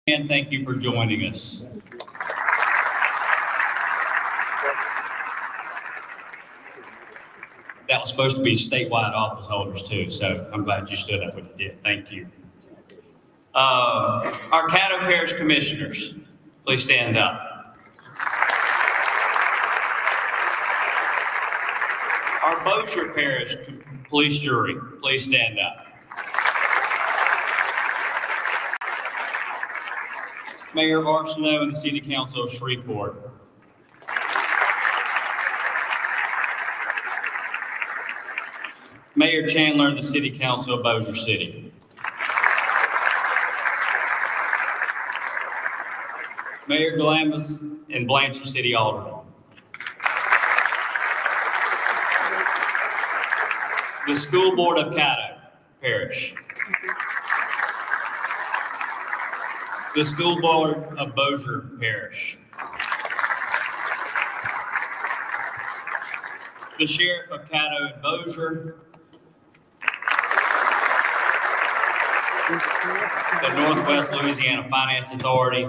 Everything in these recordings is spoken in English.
And thank you for joining us. That was supposed to be statewide office holders too, so I'm glad you stood up when you did. Thank you. Our Caddo Parish Commissioners, please stand up. Our Bossier Parish Police Jury, please stand up. Mayor Arsenault and the City Council of Shreveport. Mayor Chandler and the City Council of Bossier City. Mayor Glamis and Blanchard City Alderman. The School Board of Caddo Parish. The School Board of Bossier Parish. The Sheriff of Caddo and Bossier. The Northwest Louisiana Finance Authority.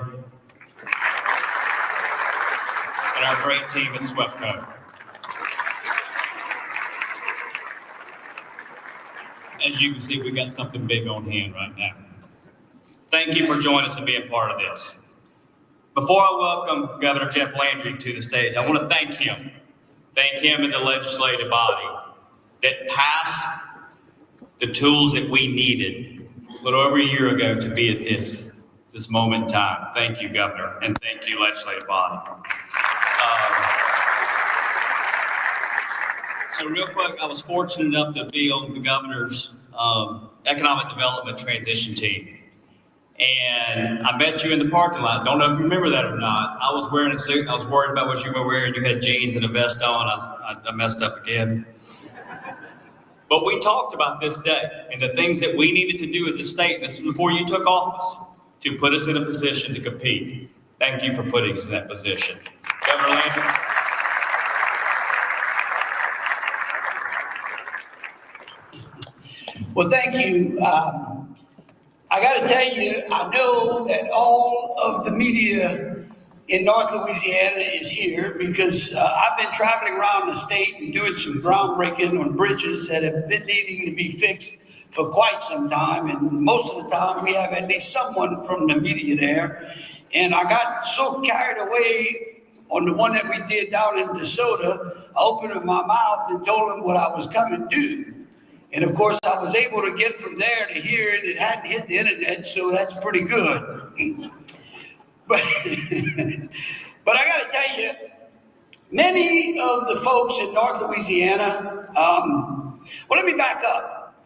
And our great team at SWEPCO. As you can see, we got something big on hand right now. Thank you for joining us and being part of this. Before I welcome Governor Jeff Landry to the stage, I want to thank him and the legislative body that passed the tools that we needed a little over a year ago to be at this moment in time. Thank you, Governor, and thank you, legislative body. So real quick, I was fortunate enough to be on the governor's economic development transition team. And I met you in the parking lot. Don't know if you remember that or not. I was wearing a suit. I was worried about what you were wearing. You had jeans and a vest on. I messed up again. But we talked about this day and the things that we needed to do as a state, this was before you took office, to put us in a position to compete. Thank you for putting us in that position. Governor Landry. Well, thank you. I got to tell you, I know that all of the media in North Louisiana is here because I've been traveling around the state and doing some groundbreaking on bridges that have been needing to be fixed for quite some time. And most of the time we have at least someone from the media there. And I got so carried away on the one that we did down in DeSoto, I opened up my mouth and told them what I was coming to do. And of course, I was able to get from there to here, and it hadn't hit the internet, so that's pretty good. But I got to tell you, many of the folks in North Louisiana, well, let me back up.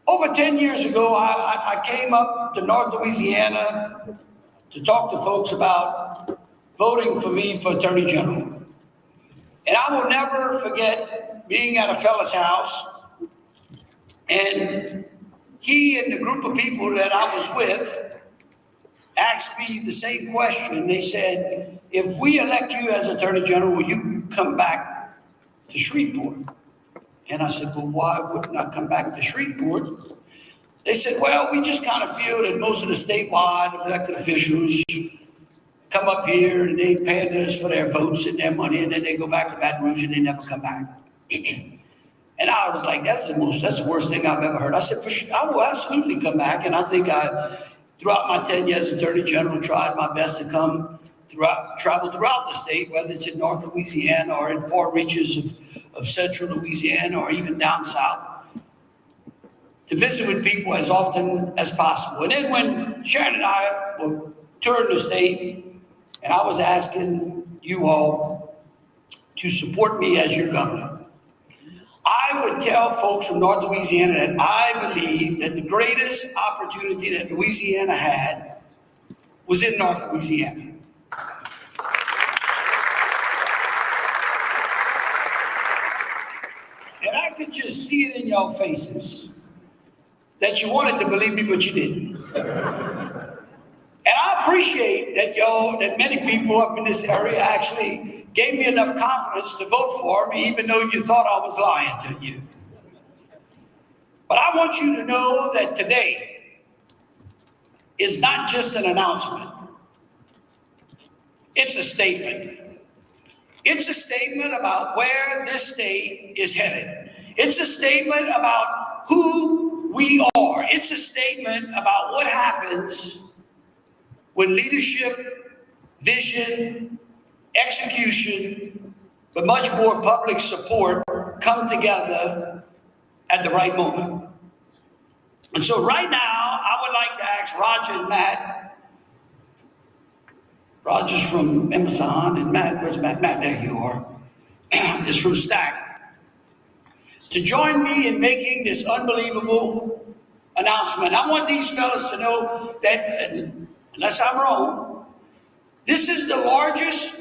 Over 10 years ago, I came up to North Louisiana to talk to folks about voting for me for Attorney General. And I will never forget being at a fella's house, and he and the group of people that I was with asked me the same question. They said, if we elect you as Attorney General, will you come back to Shreveport? And I said, well, why wouldn't I come back to Shreveport? They said, well, we just kind of feel that most of the statewide elected officials come up here and they pay us for their votes and their money, and then they go back to Baton Rouge and they never come back. And I was like, that's the worst thing I've ever heard. I said, for sure, I will absolutely come back. And I think throughout my 10 years as Attorney General, tried my best to travel throughout the state, whether it's in North Louisiana or in far reaches of central Louisiana or even down south, to visit with people as often as possible. And then when Sharon and I were touring the state, and I was asking you all to support me as your governor, I would tell folks from North Louisiana that I believe that the greatest opportunity that Louisiana had was in North Louisiana. And I could just see it in your faces that you wanted to believe me, but you didn't. And I appreciate that many people up in this area actually gave me enough confidence to vote for me, even though you thought I was lying to you. But I want you to know that today, is not just an announcement. It's a statement. It's a statement about where this state is headed. It's a statement about who we are. It's a statement about what happens when leadership, vision, execution, but much more public support come together at the right moment. And so right now, I would like to ask Roger and Matt. Roger's from Amazon, and Matt, where's Matt? Matt, there you are, is from Stack, to join me in making this unbelievable announcement. I want these fellas to know that, unless I'm wrong, this is the largest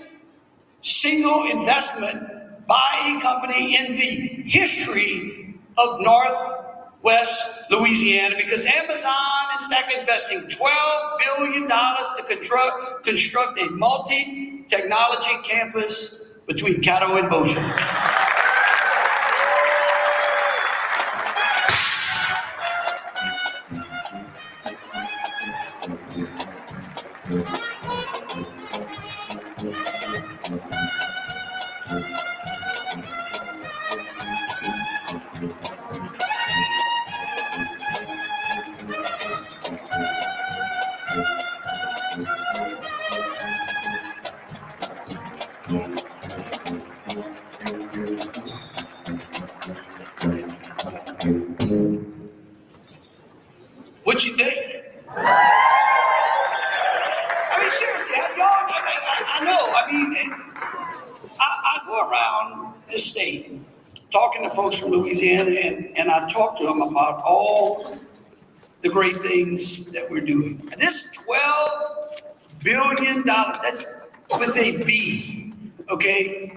single investment by a company in the history of Northwest Louisiana, because Amazon and Stack are investing $12 billion to construct a multi-technology campus between Caddo and Bossier. What you think? I mean, seriously, I know. I mean, I go around the state talking to folks from Louisiana, and I talk to them about all the great things that we're doing. And this $12 billion, that's with a B, okay?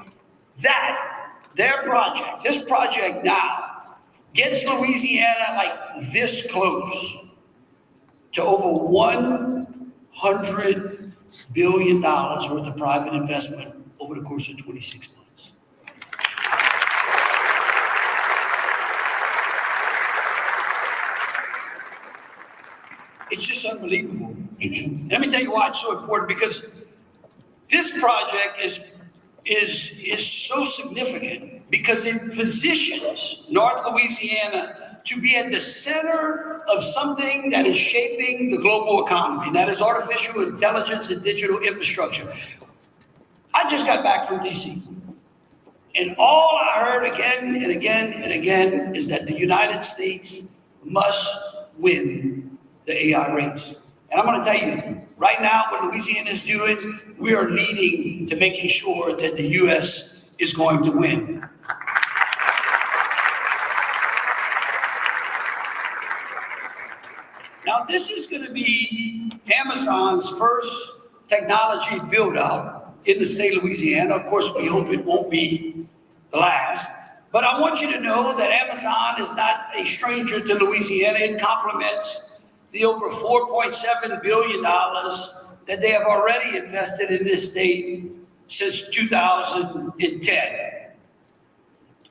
This project now gets Louisiana like this close to over $100 billion worth of private investment over the course of 26 months. It's just unbelievable. Let me tell you why it's so important, because this project is so significant because it positions North Louisiana to be at the center of something that is shaping the global economy, and that is artificial intelligence and digital infrastructure. I just got back from DC, and all I heard again and again and again is that the United States must win the AI race. And I'm going to tell you, right now, what Louisiana is doing, we are leading to making sure that the U.S. is going to win. Now, this is going to be Amazon's first technology build-out in the state of Louisiana. Of course, we hope it won't be the last. But I want you to know that Amazon is not a stranger to Louisiana. It complements the over $4.7 billion that they have already invested in this state since 2010.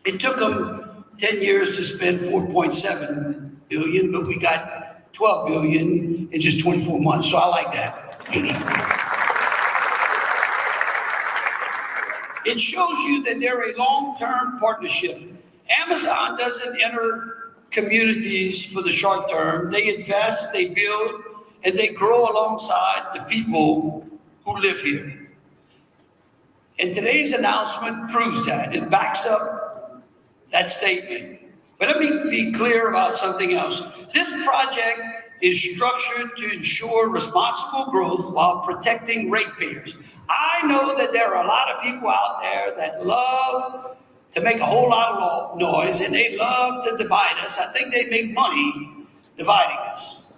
It took them 10 years to spend $4.7 billion, but we got $12 billion in just 24 months, so I like that. It shows you that they're a long-term partnership. Amazon doesn't enter communities for the short term. They invest, they build, and they grow alongside the people who live here. And today's announcement proves that. It backs up that statement. But let me be clear about something else. This project is structured to ensure responsible growth while protecting ratepayers. I know that there are a lot of people out there that love to make a whole lot of noise, and they love to divide us. I think they make money dividing us.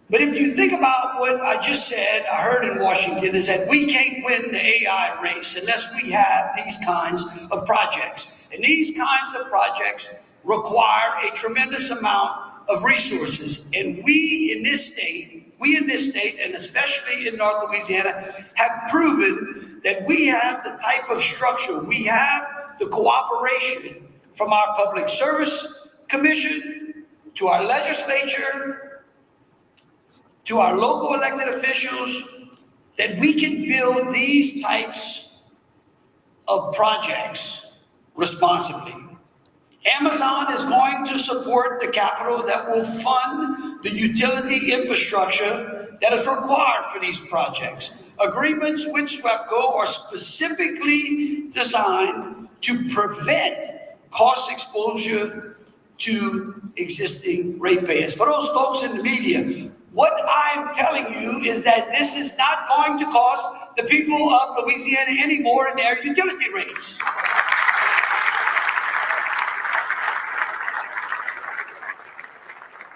But if you think about what I just said, I heard in Washington, is that we can't win the AI race unless we have these kinds of projects. And these kinds of projects require a tremendous amount of resources. And we in this state, and especially in North Louisiana, have proven that we have the type of structure, we have the cooperation from our Public Service Commission to our legislature to our local elected officials that we can build these types of projects responsibly. Amazon is going to support the capital that will fund the utility infrastructure that is required for these projects. Agreements with SWEPCO are specifically designed to prevent cost exposure to existing ratepayers. For those folks in the media, what I'm telling you is that this is not going to cost the people of Louisiana any more in their utility rates.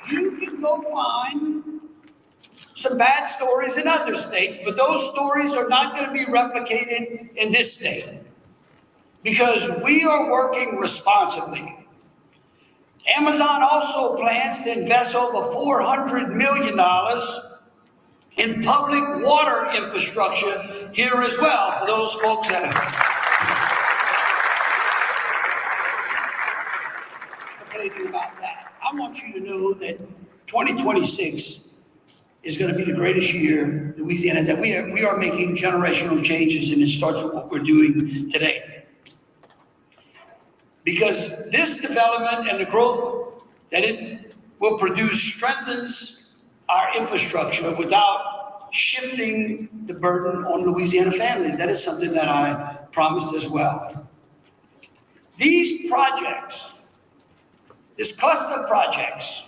You can go find some bad stories in other states, but those stories are not going to be replicated in this state because we are working responsibly. Amazon also plans to invest over $400 million in public water infrastructure here as well for those folks that are complaining about that. I want you to know that 2026 is going to be the greatest year Louisiana has had. We are making generational changes, and it starts with what we're doing today. Because this development and the growth that it will produce strengthens our infrastructure without shifting the burden on Louisiana families. That is something that I promised as well. These projects, this cluster of projects,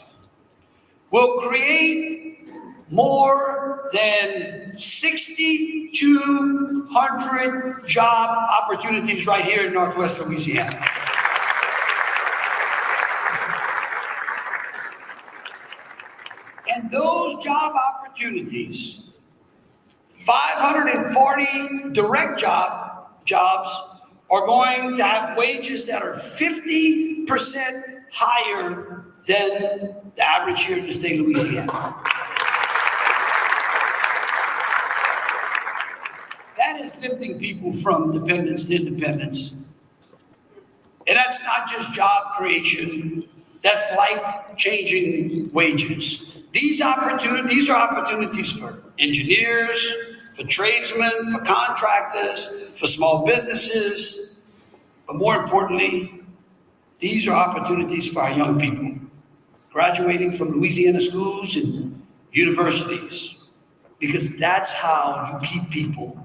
will create more than 6,200 job opportunities right here in Northwest Louisiana. And those job opportunities, 540 direct jobs are going to have wages that are 50% higher than the average here in the state of Louisiana. That is lifting people from dependence to independence. And that's not just job creation, that's life-changing wages. These are opportunities for engineers, for tradesmen, for contractors, for small businesses, but more importantly, these are opportunities for our young people graduating from Louisiana schools and universities, because that's how you keep people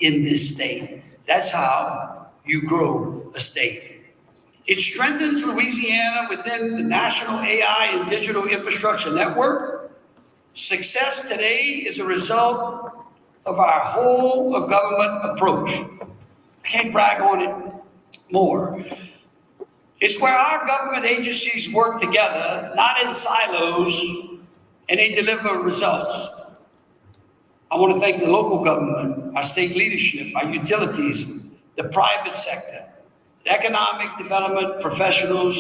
in this state. That's how you grow a state. It strengthens Louisiana within the National AI and Digital Infrastructure Network. Success today is a result of our whole of government approach. I can't brag on it more. It's where our government agencies work together, not in silos, and they deliver results. I want to thank the local government, our state leadership, our utilities, the private sector, the economic development professionals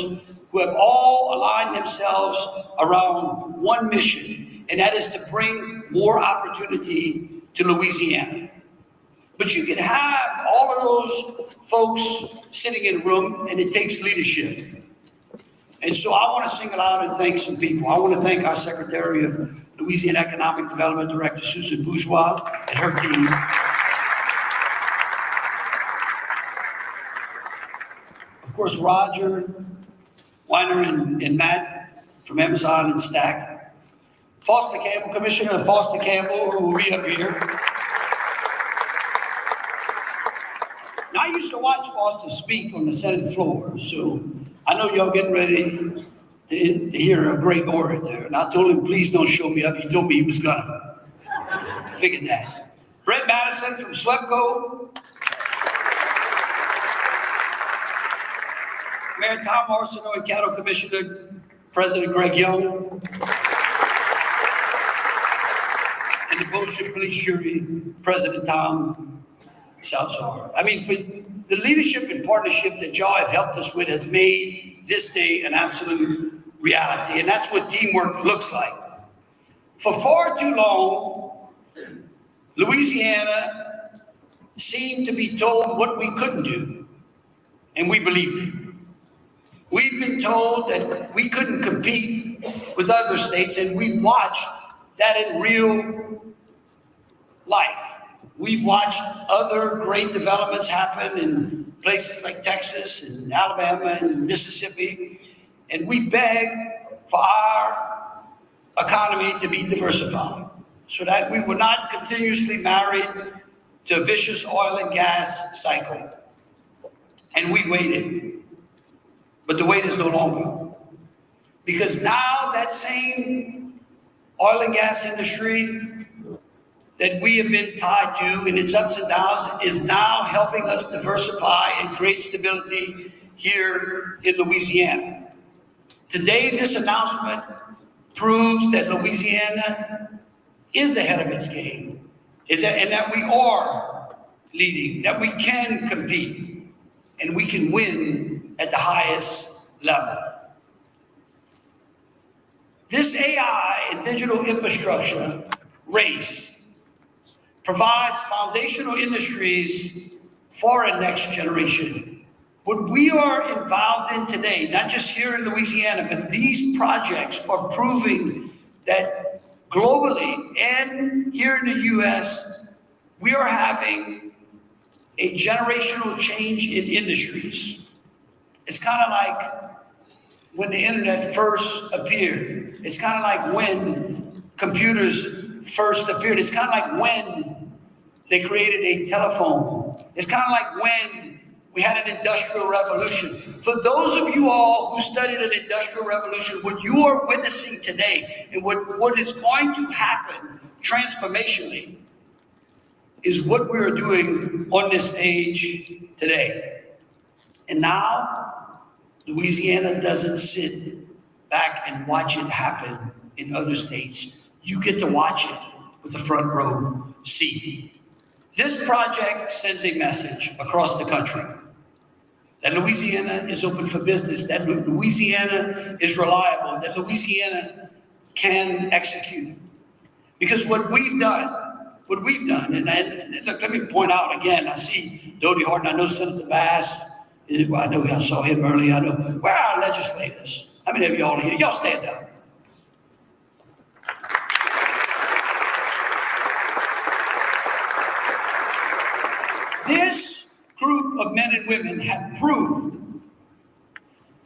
who have all aligned themselves around one mission, and that is to bring more opportunity to Louisiana. But you can have all of those folks sitting in a room, and it takes leadership. And so I want to single out and thank some people. I want to thank our Secretary of Louisiana Economic Development Director, Susan Bourgeois, and her team. Of course, Roger, Weiner, and Matt from Amazon and Stack. Foster Campbell, Commissioner Foster Campbell, who will be up here. Now, I used to watch Foster speak on the Senate floor, so I know y'all getting ready to hear a great orator. And I told him, please don't show me up. He told me he was gonna. Figured that. Brett Madison from SWEPCO. Mayor Tom Arsenault and Cattle Commissioner President Greg Young. And the Bossier Police Jury President Tom Salzar. I mean, for the leadership and partnership that y'all have helped us with has made this day an absolute reality, and that's what teamwork looks like. For far too long, Louisiana seemed to be told what we couldn't do, and we believed it. We've been told that we couldn't compete with other states, and we watched that in real life. We've watched other great developments happen in places like Texas and Alabama and Mississippi, and we beg for our economy to be diversified so that we were not continuously married to a vicious oil and gas cycle. And we waited, but the wait is no longer. Because now that same oil and gas industry that we have been tied to in its ups and downs is now helping us diversify and create stability here in Louisiana. Today, this announcement proves that Louisiana is ahead of its game, and that we are leading, that we can compete, and we can win at the highest level. This AI and digital infrastructure race provides foundational industries for a next generation. What we are involved in today, not just here in Louisiana, but these projects are proving that globally and here in the US, we are having a generational change in industries. It's kind of like when the internet first appeared. It's kind of like when computers first appeared. It's kind of like when they created a telephone. It's kind of like when we had an industrial revolution. For those of you all who studied an industrial revolution, what you are witnessing today and what is going to happen transformationally is what we're doing on this stage today. And now, Louisiana doesn't sit back and watch it happen in other states. You get to watch it with a front row seat. This project sends a message across the country that Louisiana is open for business, that Louisiana is reliable, that Louisiana can execute. Because what we've done, and look, let me point out again, I see Dodie Horton, I know Senator Bass, I know I saw him earlier, I know, where are our legislators? How many of y'all are here? Y'all stand up. This group of men and women have proved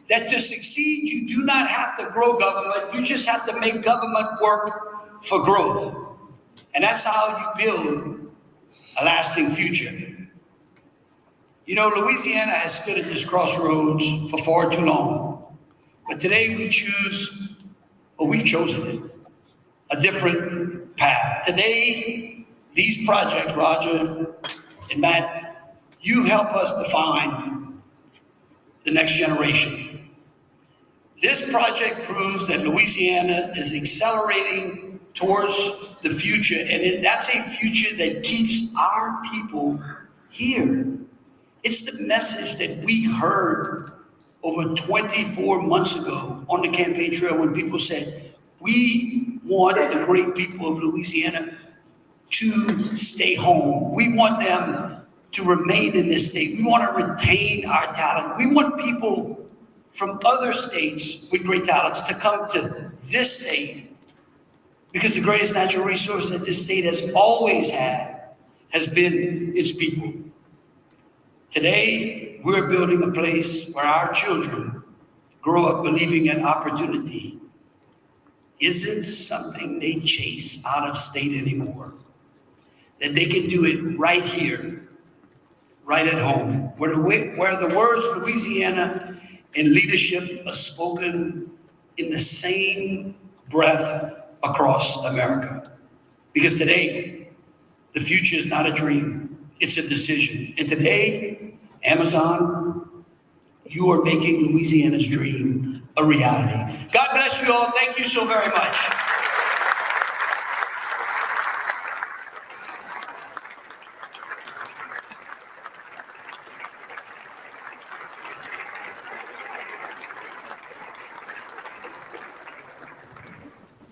that to succeed, you do not have to grow government, you just have to make government work for growth. And that's how you build a lasting future. You know, Louisiana has stood at this crossroads for far too long. But today we've chosen it, a different path. Today, these projects, Roger and Matt, you help us define the next generation. This project proves that Louisiana is accelerating towards the future, and that's a future that keeps our people here. It's the message that we heard over 24 months ago on the campaign trail when people said, we want the great people of Louisiana to stay home. We want them to remain in this state. We want to retain our talent. We want people from other states with great talents to come to this state, because the greatest natural resource that this state has always had has been its people. Today, we're building a place where our children grow up believing that opportunity isn't something they chase out of state anymore. That they can do it right here, right at home, where the words Louisiana and leadership are spoken in the same breath across America. Because today, the future is not a dream, it's a decision. And today, Amazon, you are making Louisiana's dream a reality. God bless you all. Thank you so very much.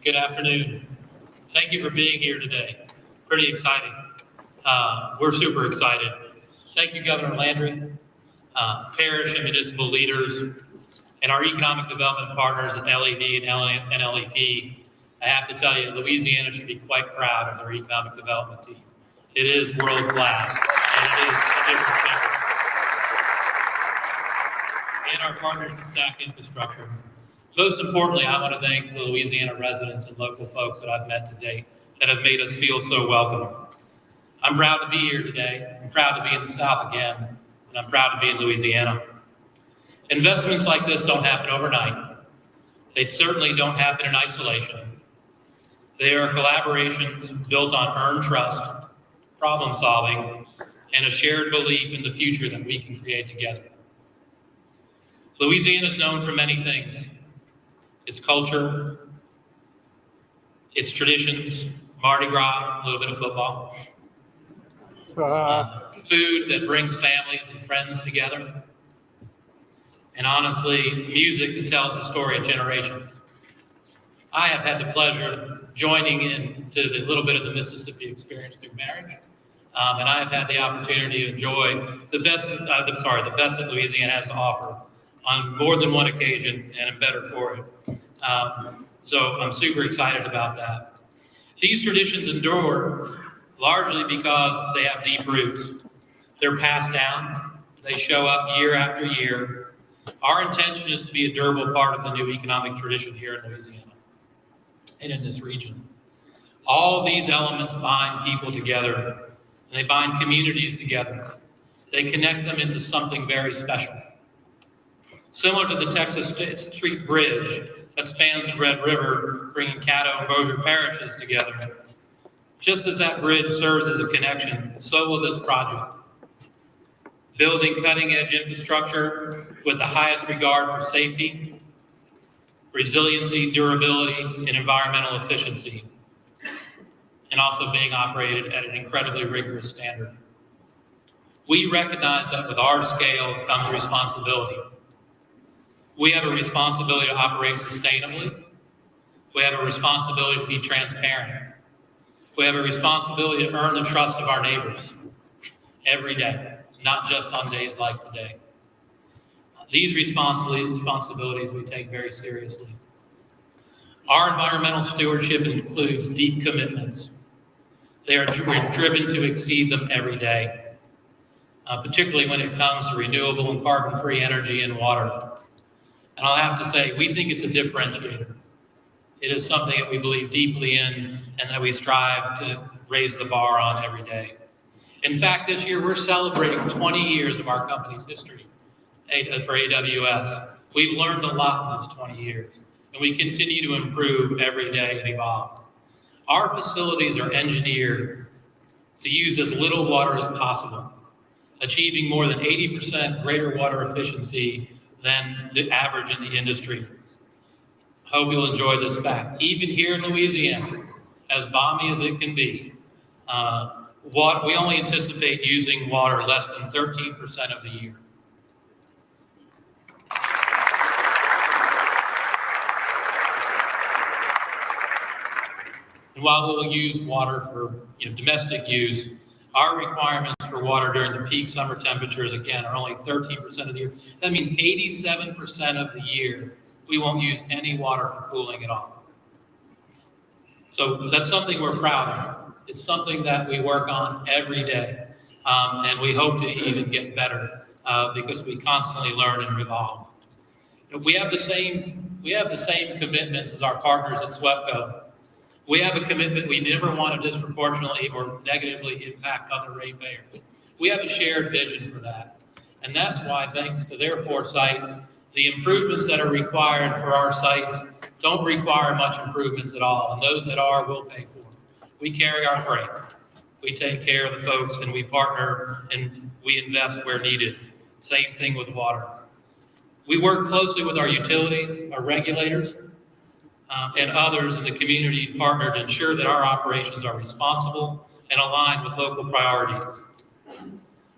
Good afternoon. Thank you for being here today. Pretty exciting. We're super excited. Thank you, Governor Landry, parish and municipal leaders, and our economic development partners at LED and NLEP I have to tell you, Louisiana should be quite proud of their economic development team. It is world class, and it is a difference maker. And our partners in Stack Infrastructure. Most importantly, I want to thank the Louisiana residents and local folks that I've met to date that have made us feel so welcome. I'm proud to be here today. I'm proud to be in the South again, and I'm proud to be in Louisiana. Investments like this don't happen overnight. They certainly don't happen in isolation. They are collaborations built on earned trust, problem solving, and a shared belief in the future that we can create together. Louisiana is known for many things: its culture, its traditions, Mardi Gras, a little bit of football, food that brings families and friends together, and honestly, music that tells the story of generations. I have had the pleasure of joining into the little bit of the Mississippi experience through marriage, and I have had the opportunity to enjoy the best that Louisiana has to offer on more than one occasion, and I'm better for it. So I'm super excited about that. These traditions endure largely because they have deep roots. They're passed down. They show up year after year. Our intention is to be a durable part of the new economic tradition here in Louisiana and in this region. All these elements bind people together, and they bind communities together. They connect them into something very special. Similar to the Texas Street Bridge that spans the Red River, bringing Caddo and Bossier parishes together. Just as that bridge serves as a connection, so will this project. Building cutting-edge infrastructure with the highest regard for safety, resiliency, durability, and environmental efficiency, and also being operated at an incredibly rigorous standard. We recognize that with our scale comes responsibility. We have a responsibility to operate sustainably. We have a responsibility to be transparent. We have a responsibility to earn the trust of our neighbors every day, not just on days like today. These responsibilities we take very seriously. Our environmental stewardship includes deep commitments. We're driven to exceed them every day, particularly when it comes to renewable and carbon-free energy and water. And I'll have to say, we think it's a differentiator. It is something that we believe deeply in and that we strive to raise the bar on every day. In fact, this year we're celebrating 20 years of our company's history for AWS. We've learned a lot in those 20 years, and we continue to improve every day and evolve. Our facilities are engineered to use as little water as possible, achieving more than 80% greater water efficiency than the average in the industry. Hope you'll enjoy this fact. Even here in Louisiana, as balmy as it can be, we only anticipate using water less than 13% of the year. And while we'll use water for domestic use, our requirements for water during the peak summer temperatures, again, are only 13% of the year. That means 87% of the year, we won't use any water for cooling at all. So that's something we're proud of. It's something that we work on every day, and we hope to even get better because we constantly learn and evolve. We have the same commitments as our partners at SWEPCO. We have a commitment. We never want to disproportionately or negatively impact other ratepayers. We have a shared vision for that. And that's why, thanks to their foresight, the improvements that are required for our sites don't require much improvements at all. And those that are, we'll pay for. We carry our freight. We take care of the folks, and we partner and we invest where needed. Same thing with water. We work closely with our utilities, our regulators, and others in the community partner to ensure that our operations are responsible and aligned with local priorities.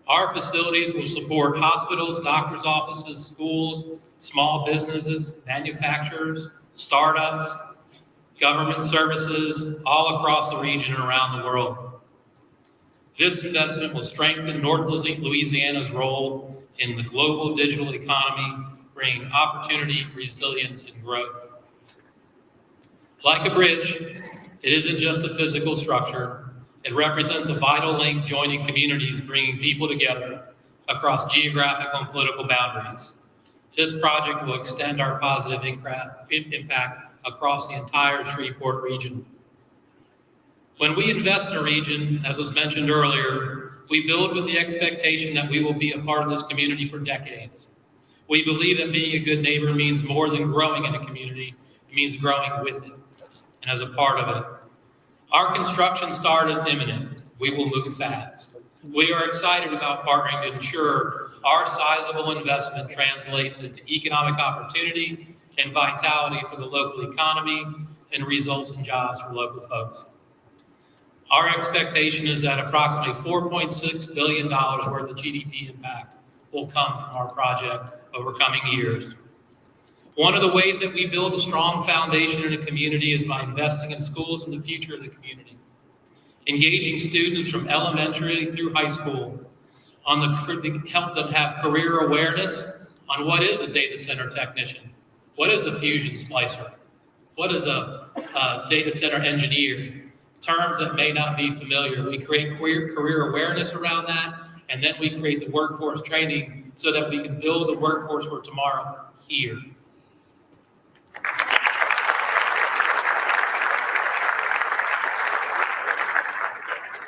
Our facilities will support hospitals, doctors' offices, schools, small businesses, manufacturers, startups, government services all across the region and around the world. This investment will strengthen North Louisiana's role in the global digital economy, bringing opportunity, resilience, and growth. Like a bridge, it isn't just a physical structure. It represents a vital link joining communities, bringing people together across geographical and political boundaries. This project will extend our positive impact across the entire Shreveport region. When we invest in a region, as was mentioned earlier, we build with the expectation that we will be a part of this community for decades. We believe that being a good neighbor means more than growing in a community, it means growing with it and as a part of it. Our construction start is imminent. We will move fast. We are excited about partnering to ensure our sizable investment translates into economic opportunity and vitality for the local economy and results in jobs for local folks. Our expectation is that approximately $4.6 billion worth of GDP impact will come from our project over coming years. One of the ways that we build a strong foundation in a community is by investing in schools and the future of the community. Engaging students from elementary through high school to help them have career awareness on what is a data center technician, what is a fusion splicer, what is a data center engineer, terms that may not be familiar. We create career awareness around that, and then we create the workforce training so that we can build the workforce for tomorrow here.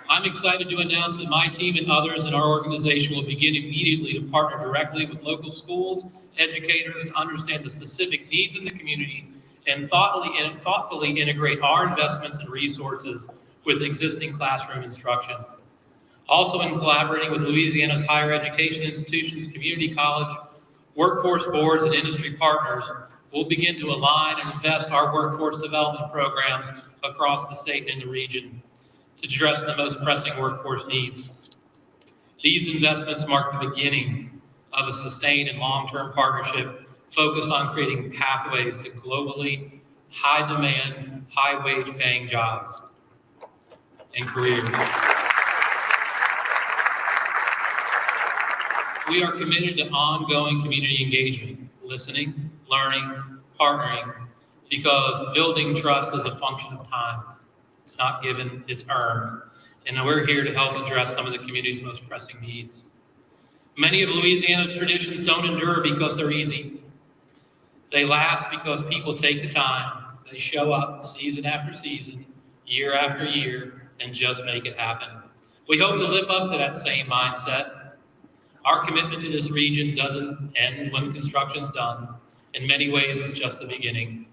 I'm excited to announce that my team and others in our organization will begin immediately to partner directly with local schools, educators to understand the specific needs in the community and thoughtfully integrate our investments and resources with existing classroom instruction. Also, in collaborating with Louisiana's higher education institutions, community college, workforce boards, and industry partners, we'll begin to align and invest our workforce development programs across the state and the region to address the most pressing workforce needs. These investments mark the beginning of a sustained and long-term partnership focused on creating pathways to globally high-demand, high-wage paying jobs and careers. We are committed to ongoing community engagement, listening, learning, partnering, because building trust is a function of time. It's not given, it's earned. And we're here to help address some of the community's most pressing needs. Many of Louisiana's traditions don't endure because they're easy. They last because people take the time. They show up season after season, year after year, and just make it happen. We hope to live up to that same mindset. Our commitment to this region doesn't end when construction's done. In many ways, it's just the beginning.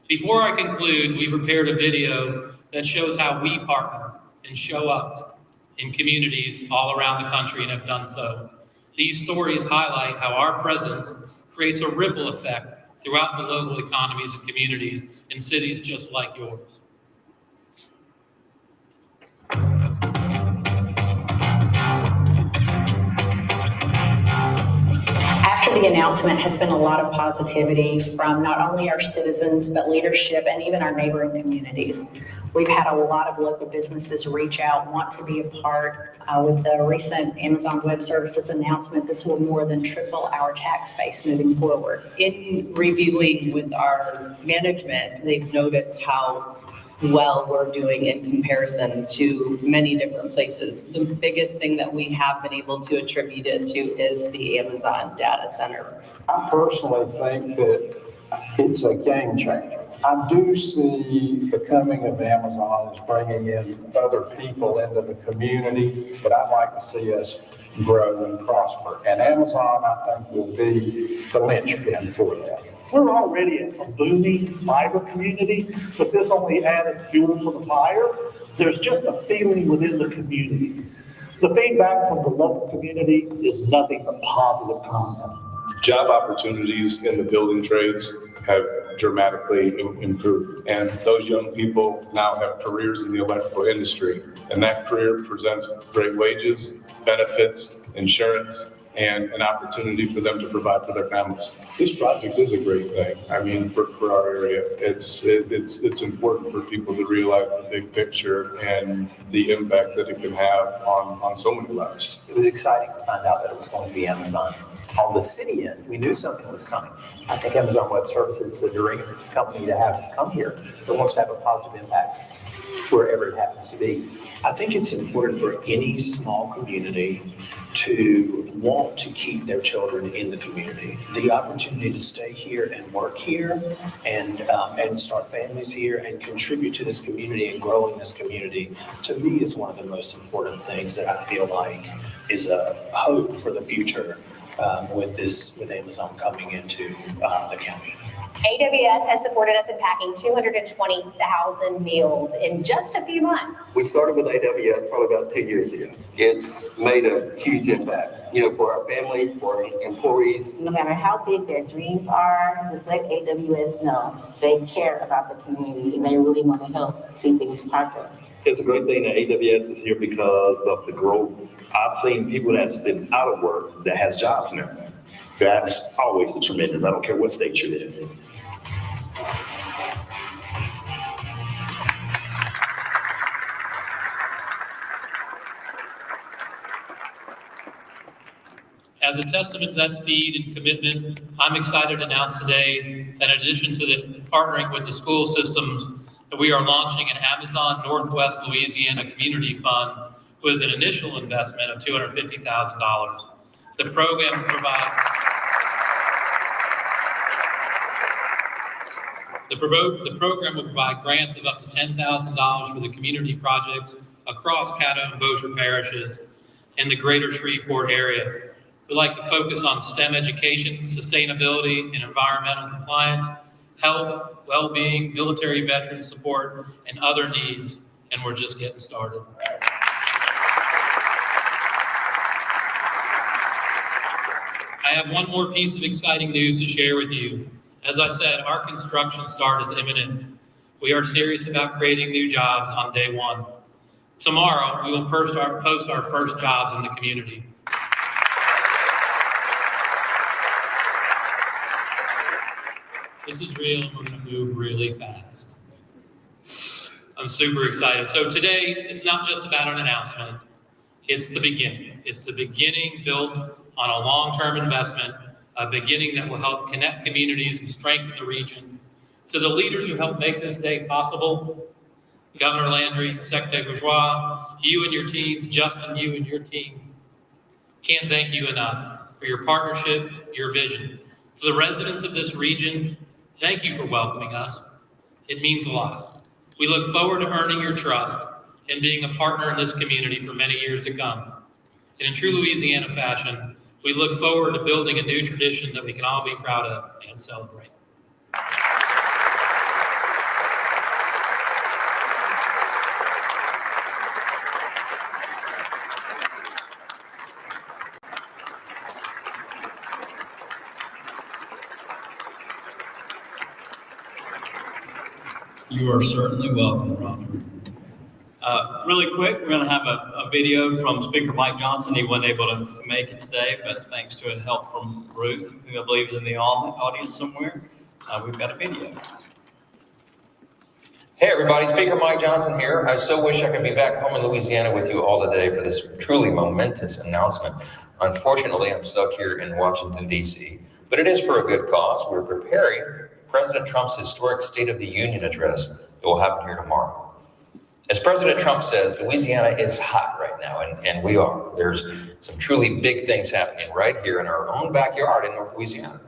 Before I conclude, we prepared a video that shows how we partner and show up in communities all around the country and have done so. These stories highlight how our presence creates a ripple effect throughout the local economies and communities in cities just like yours. After the announcement has been a lot of positivity from not only our citizens, but leadership and even our neighboring communities. We've had a lot of local businesses reach out, want to be a part. With the recent Amazon Web Services announcement, this will more than triple our tax base moving forward. In reviewing with our management, they've noticed how well we're doing in comparison to many different places. The biggest thing that we have been able to attribute it to is the Amazon data center. I personally think that it's a game changer. I do see the coming of Amazon as bringing in other people into the community, but I'd like to see us grow and prosper. And Amazon, I think, will be the linchpin for that. We're already a booming fiber community, but this only added fuel to the fire. There's just a feeling within the community. The feedback from the local community is nothing but positive comments. Job opportunities in the building trades have dramatically improved. And those young people now have careers in the electrical industry. And that career presents great wages, benefits, insurance, and an opportunity for them to provide for their families. This project is a great thing. I mean, for our area, it's important for people to realize the big picture and the impact that it can have on so many lives. It was exciting to find out that it was going to be Amazon. On the city end, we knew something was coming. I think Amazon Web Services is a dream company to have come here, so it wants to have a positive impact wherever it happens to be. I think it's important for any small community to want to keep their children in the community. The opportunity to stay here and work here and start families here and contribute to this community and grow in this community, to me, is one of the most important things that I feel like is a hope for the future with Amazon coming into the county. AWS has supported us in packing 220,000 meals in just a few months. We started with AWS probably about 2 years ago. It's made a huge impact, for our family, for our employees. No matter how big their dreams are, just let AWS know they care about the community and they really want to help see things progress. It's a great thing that AWS is here because of the growth. I've seen people that's been out of work that has jobs now. That's always a tremendous. I don't care what state you're in. As a testament to that speed and commitment, I'm excited to announce today that in addition to the partnering with the school systems, that we are launching an Amazon Northwest Louisiana Community Fund with an initial investment of $250,000. The program will provide grants of up to $10,000 for the community projects across Caddo and Bossier parishes in the greater Shreveport area. We'd like to focus on STEM education, sustainability, and environmental compliance, health, well-being, military veteran support, and other needs, and we're just getting started. I have one more piece of exciting news to share with you. As I said, our construction start is imminent. We are serious about creating new jobs on day one. Tomorrow, we will post our first jobs in the community. This is real, and we're going to move really fast. I'm super excited. So today, it's not just about an announcement. It's the beginning. It's the beginning built on a long-term investment, a beginning that will help connect communities and strengthen the region. To the leaders who helped make this day possible, Governor Landry, Secretary Bourgeois, you and your teams, Justin, you and your team, can't thank you enough for your partnership, your vision. For the residents of this region, thank you for welcoming us. It means a lot. We look forward to earning your trust and being a partner in this community for many years to come. And in true Louisiana fashion, we look forward to building a new tradition that we can all be proud of and celebrate. You are certainly welcome, Roger. Really quick, we're going to have a video from Speaker Mike Johnson. He wasn't able to make it today, but thanks to help from Ruth, who I believe is in the audience somewhere, we've got a video. Hey everybody, Speaker Mike Johnson here. I so wish I could be back home in Louisiana with you all today for this truly momentous announcement. Unfortunately, I'm stuck here in Washington, D.C., but it is for a good cause. We're preparing President Trump's historic State of the Union address that will happen here tomorrow. As President Trump says, Louisiana is hot right now, and we are. There's some truly big things happening right here in our own backyard in North Louisiana.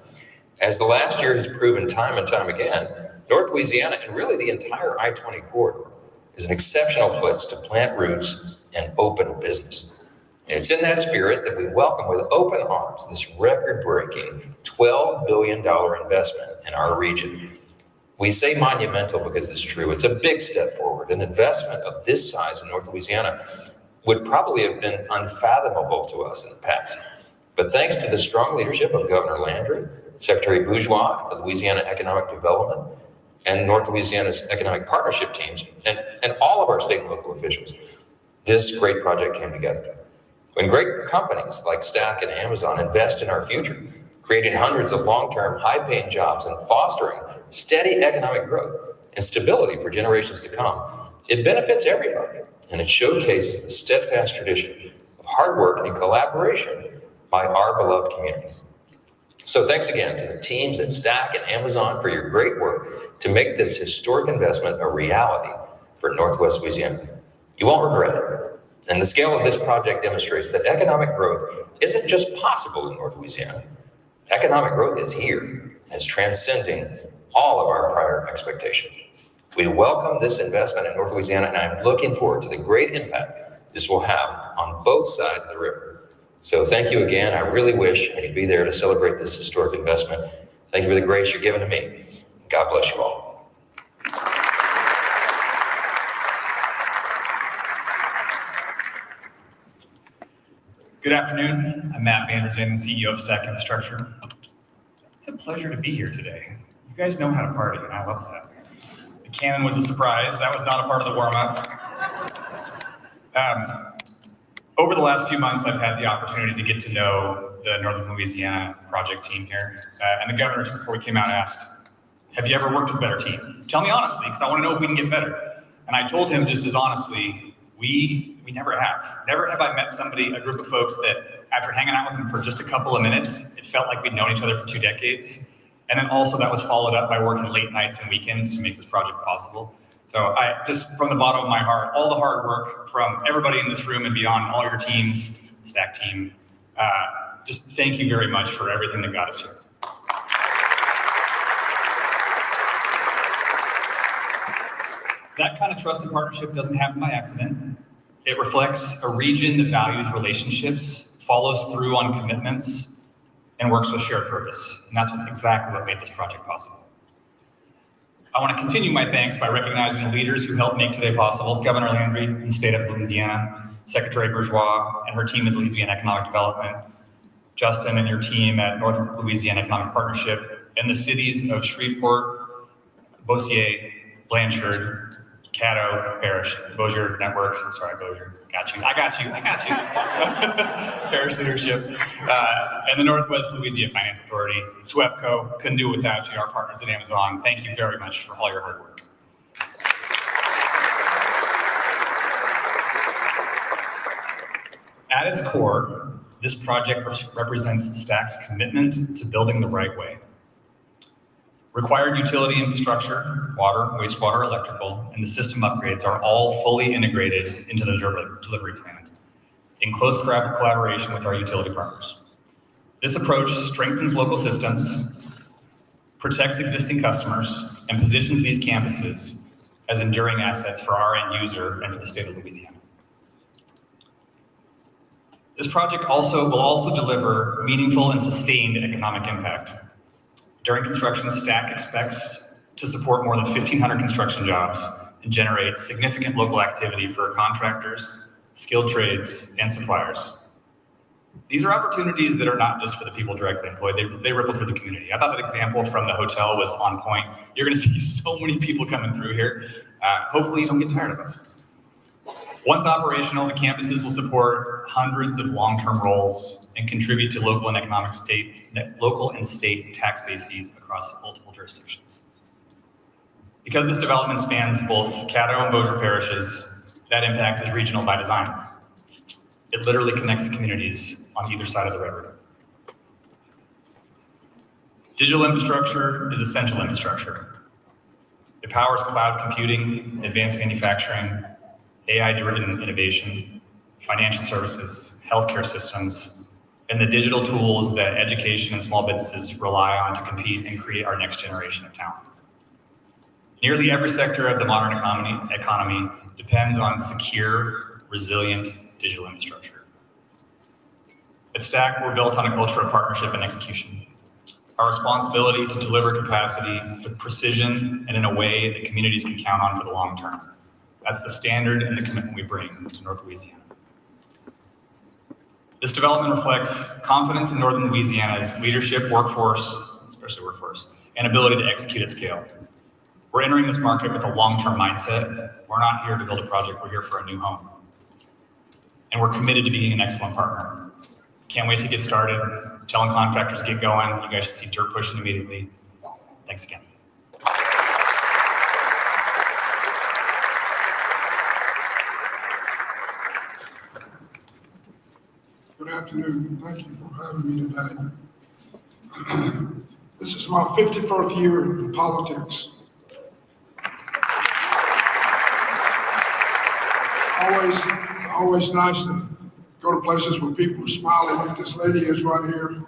As the last year has proven time and time again, North Louisiana, and really the entire I-20 corridor, is an exceptional place to plant roots and open business. And it's in that spirit that we welcome with open arms this record-breaking $12 billion investment in our region. We say monumental because it's true. It's a big step forward. An investment of this size in North Louisiana would probably have been unfathomable to us in the past. But thanks to the strong leadership of Governor Landry, Secretary Bourgeois, the Louisiana Economic Development, and North Louisiana's economic partnership teams, and all of our state and local officials, this great project came together. When great companies like Stack and Amazon invest in our future, creating hundreds of long-term, high-paying jobs and fostering steady economic growth and stability for generations to come, it benefits everybody, and it showcases the steadfast tradition of hard work and collaboration by our beloved community. So thanks again to the teams at Stack and Amazon for your great work to make this historic investment a reality for Northwest Louisiana. You won't regret it. And the scale of this project demonstrates that economic growth isn't just possible in North Louisiana. Economic growth is here, and is transcending all of our prior expectations. We welcome this investment in North Louisiana, and I'm looking forward to the great impact this will have on both sides of the river. So thank you again. I really wish I could be there to celebrate this historic investment. Thank you for the grace you're giving to me. God bless you all. Good afternoon. I'm Matt Vanderzin, CEO of Stack Infrastructure. It's a pleasure to be here today. You guys know how to party, and I love that. The cannon was a surprise. That was not a part of the warm-up. Over the last few months, I've had the opportunity to get to know the Northern Louisiana project team here. And the governor, just before we came out, asked, have you ever worked with a better team? Tell me honestly, because I want to know if we can get better. And I told him just as honestly, we never have. Never have I met somebody, a group of folks that after hanging out with them for just a couple of minutes, it felt like we'd known each other for 2 decades. And then also that was followed up by working late nights and weekends to make this project possible. So I just, from the bottom of my heart, all the hard work from everybody in this room and beyond, all your teams, Stack team, just thank you very much for everything that got us here. That kind of trust and partnership doesn't happen by accident. It reflects a region that values relationships, follows through on commitments, and works with shared purpose. And that's exactly what made this project possible. I want to continue my thanks by recognizing the leaders who helped make today possible: Governor Landry in the state of Louisiana, Secretary Bourgeois and her team at Louisiana Economic Development, Justin and your team at North Louisiana Economic Partnership, and the cities of Shreveport, Bossier, Blanchard, Caddo, Parish, Bossier Network, sorry, Bossier, I got you. Parish leadership, and the Northwest Louisiana Finance Authority, SWEPCO, couldn't do it without you, our partners at Amazon. Thank you very much for all your hard work. At its core, this project represents Stack's commitment to building the right way. Required utility infrastructure, water, wastewater, electrical, and the system upgrades are all fully integrated into the delivery plan, in close collaboration with our utility partners. This approach strengthens local systems, protects existing customers, and positions these campuses as enduring assets for our end user and for the state of Louisiana. This project will also deliver meaningful and sustained economic impact. During construction, Stack expects to support more than 1,500 construction jobs and generate significant local activity for contractors, skilled trades, and suppliers. These are opportunities that are not just for the people directly employed, they ripple through the community. I thought that example from the hotel was on point. You're gonna see so many people coming through here. Hopefully you don't get tired of us. Once operational, the campuses will support hundreds of long-term roles and contribute to local and state tax bases across multiple jurisdictions. Because this development spans both Caddo and Bossier parishes, that impact is regional by design. It literally connects the communities on either side of the river. Digital infrastructure is essential infrastructure. It powers cloud computing, advanced manufacturing, AI-driven innovation, financial services, healthcare systems, and the digital tools that education and small businesses rely on to compete and create our next generation of talent. Nearly every sector of the modern economy depends on secure, resilient digital infrastructure. At Stack, we're built on a culture of partnership and execution. Our responsibility to deliver capacity with precision and in a way that communities can count on for the long term. That's the standard and the commitment we bring to North Louisiana. This development reflects confidence in Northern Louisiana's leadership, workforce, especially workforce, and ability to execute at scale. We're entering this market with a long-term mindset. We're not here to build a project, we're here for a new home. And we're committed to being an excellent partner. Can't wait to get started, telling contractors to get going. You guys should see dirt pushing immediately. Thanks again. Good afternoon. Thank you for having me today. This is my 51st year in politics. Always nice to go to places where people are smiling like this lady is right here.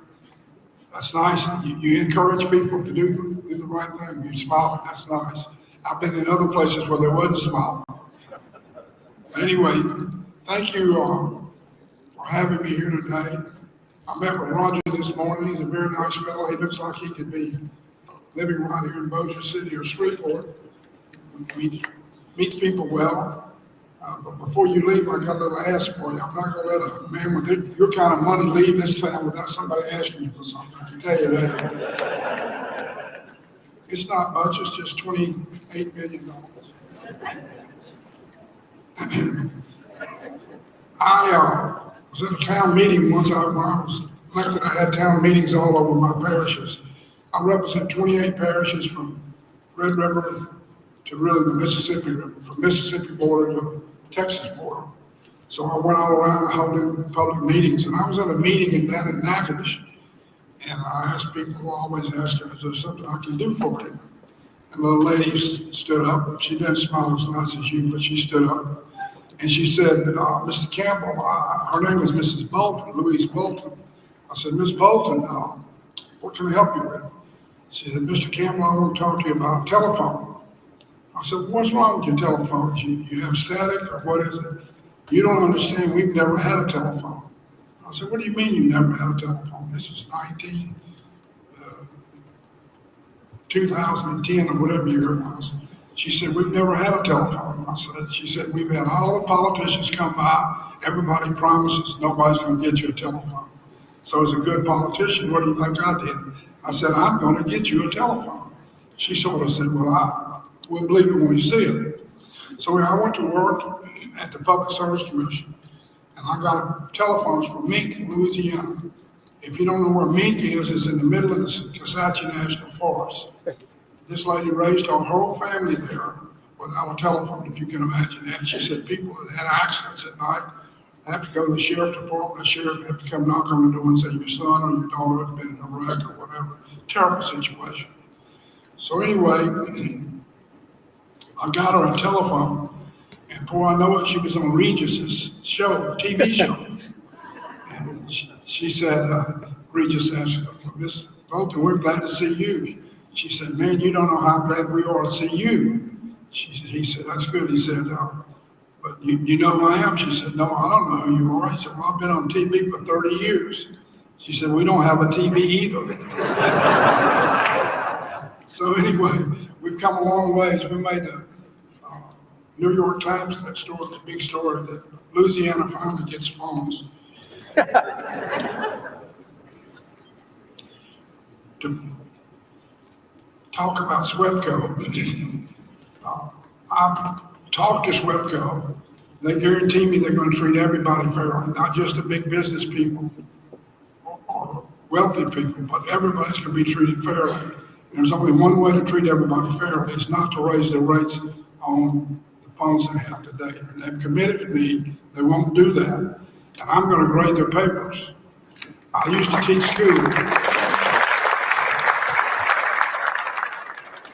That's nice. You encourage people to do the right thing. You smile, that's nice. I've been in other places where there wasn't smiling. Anyway, thank you for having me here today. I met with Roger this morning. He's a very nice fellow. He looks like he could be living right here in Bossier City or Shreveport. He meets people well. But before you leave, I got a little ask for you. I'm not going to let a man with your kind of money leave this town without somebody asking you for something. I can tell you that. It's not much. It's just $28 million. I was at a town meeting once. When I was elected, I had town meetings all over my parishes. I represent 28 parishes from Red River to really the Mississippi River, from Mississippi border to Texas border. So I went all around holding public meetings, and I was at a meeting down in Natchitoches, and I asked people, who always ask her, is there something I can do for you? And the little lady stood up. She didn't smile as nice as you, but she stood up. And she said, Mr. Campbell, her name is Mrs. Bolton, Louise Bolton. I said, Miss Bolton, what can I help you with? She said, Mr. Campbell, I want to talk to you about a telephone. I said, what's wrong with your telephone? You have static or what is it? You don't understand, we've never had a telephone. I said, what do you mean you never had a telephone? This is 2010 or whatever year it was. She said, we've never had a telephone. She said, we've had all the politicians come by. Everybody promises nobody's going to get you a telephone. So as a good politician, what do you think I did? I said, I'm going to get you a telephone. She sort of said, well, we'll believe it when we see it. So I went to work at the Public Service Commission, and I got telephones from Mink, Louisiana. If you don't know where Mink is, it's in the middle of the Kisatchie National Forest. This lady raised her whole family there without a telephone, if you can imagine that. She said people that had accidents at night have to go to the sheriff's department. The sheriff have to come knock on the door and say your son or your daughter has been in a wreck or whatever. Terrible situation. So anyway, I got her a telephone, and before I know it, she was on Regis's show, TV show. And she said, Regis asked, Miss Bolton, we're glad to see you. She said, man, you don't know how glad we are to see you. He said, that's good. He said, but you know who I am? She said, no, I don't know who you are. He said, well, I've been on TV for 30 years. She said, we don't have a TV either. So anyway, we've come a long ways. We made the New York Times, that story, the big story that Louisiana finally gets phones. To talk about SWEPCO, I've talked to SWEPCO. They guarantee me they're going to treat everybody fairly, not just the big business people or wealthy people, but everybody's going to be treated fairly. And there's only one way to treat everybody fairly, is not to raise their rates on the phones they have today. And they've committed to me they won't do that. And I'm going to grade their papers. I used to teach school.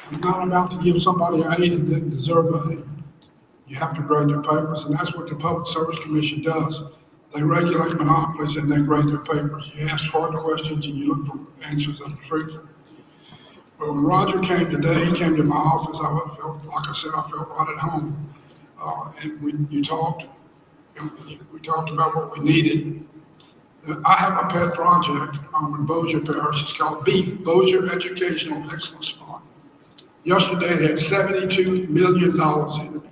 I'm not about to give somebody an A that didn't deserve an A. You have to grade their papers, and that's what the Public Service Commission does. They regulate monopolies and they grade their papers. You ask hard questions and you look for answers that are truthful. But when Roger came today, he came to my office. I felt, like I said, I felt right at home. And we talked about what we needed. I have a pet project in Bossier Parish. It's called BEEF, Bossier Educational Excellence Fund. Yesterday, it had $72 million in it.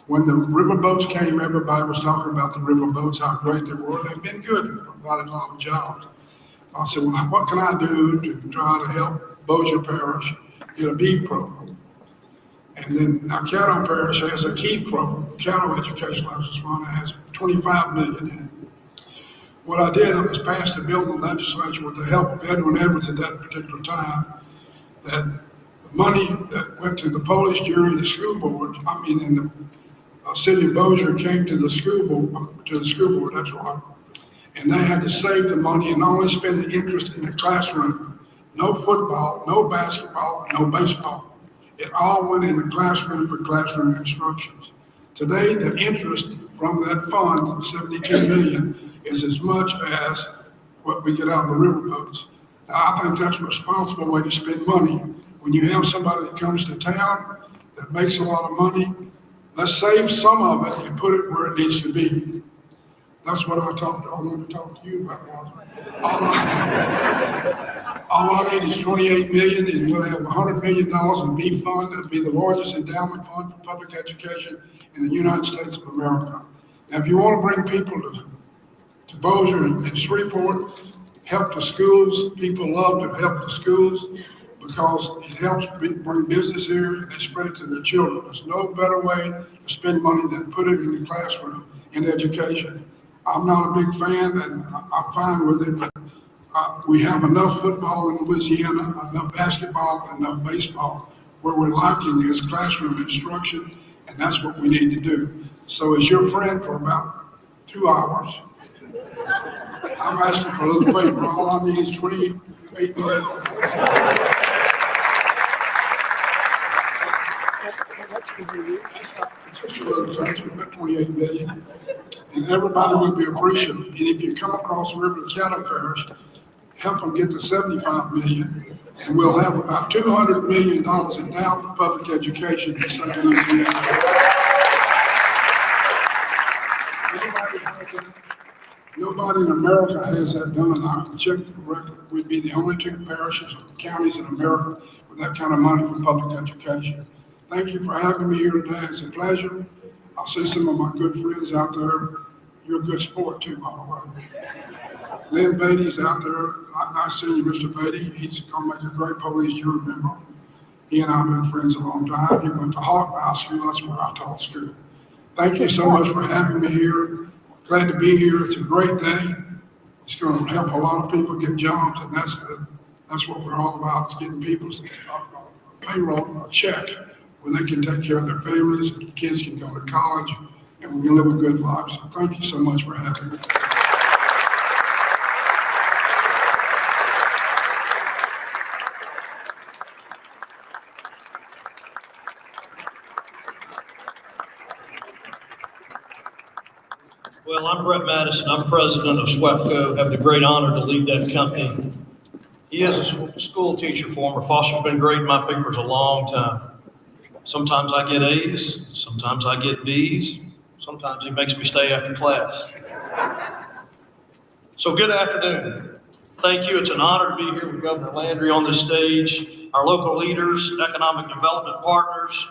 When the riverboats came, everybody was talking about the riverboats, how great they were. They've been good. They've provided a lot of jobs. I said, well, what can I do to try to help Bossier Parish get a BEEF program? And then now Caddo Parish has a KEEF program, Caddo Educational Excellence Fund. It has $25 million in it. What I did, I was passed a bill in the legislature with the help of Edwin Edwards at that particular time, that the money that went to the Polish jury, the school board, in the city of Bossier came to the school board, that's right. and they had to save the money and only spend the interest in the classroom. No football, no basketball, and no baseball. It all went in the classroom for classroom instructions. Today, the interest from that fund, 72 million, is as much as what we get out of the riverboats. Now, I think that's a responsible way to spend money. When you have somebody that comes to town that makes a lot of money, let's save some of it and put it where it needs to be. That's what I want to talk to you about, Roger. All I need is 28 million, and we'll have $100 million in B fund. That'll be the largest endowment fund for public education in the United States of America. Now, if you want to bring people to Bossier and Shreveport, help the schools. People love to help the schools because it helps bring business here and they spread it to their children. There's no better way to spend money than put it in the classroom in education. I'm not a big fan, and I'm fine with it, but we have enough football in Louisiana, enough basketball, and enough baseball. Where we're lacking is classroom instruction, and that's what we need to do. So as your friend for about 2 hours, I'm asking for a little favor. All I need is 28 million. It's just a little touch, we've got 28 million. And everybody would be appreciative. And if you come across the river to Caddo Parish, help them get to 75 million. And we'll have about $200 million endowed for public education in Central Louisiana. Nobody in America has that done. I checked the record. We'd be the only 2 parishes or counties in America with that kind of money for public education. Thank you for having me here today. It's a pleasure. I'll see some of my good friends out there. You're a good sport too, by the way. Lynn Beatty's out there. Nice seeing you, Mr. Beatty. He's going to make a great police jury member. He and I have been friends a long time. He went to Hawthorne High School. That's where I taught school. Thank you so much for having me here. Glad to be here. It's a great day. It's going to help a lot of people get jobs, and that's what we're all about, is getting people's payroll, a check, where they can take care of their families, and kids can go to college, and we can live a good life. So thank you so much for having me. Well, I'm Brett Madison. I'm president of SWEPCO. Have the great honor to lead that company. He is a school teacher former. Foster's been grading my papers a long time. Sometimes I get A's, sometimes I get B's, sometimes he makes me stay after class. So good afternoon. Thank you. It's an honor to be here with Governor Landry on this stage. Our local leaders, economic development partners,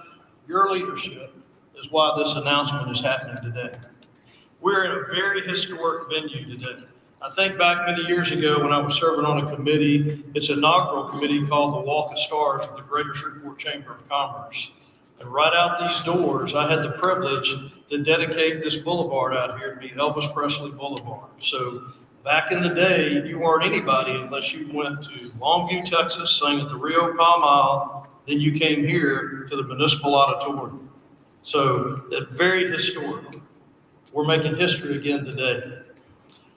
your leadership is why this announcement is happening today. We're in a very historic venue today. I think back many years ago when I was serving on a committee, its inaugural committee called the Walk of Stars of the Greater Shreveport Chamber of Commerce. And right out these doors, I had the privilege to dedicate this boulevard out here to be Elvis Presley Boulevard. So back in the day, you weren't anybody unless you went to Longview, Texas, sang at the Rio Palm Isle, then you came here to the Municipal Auditorium. So that's very historic. We're making history again today.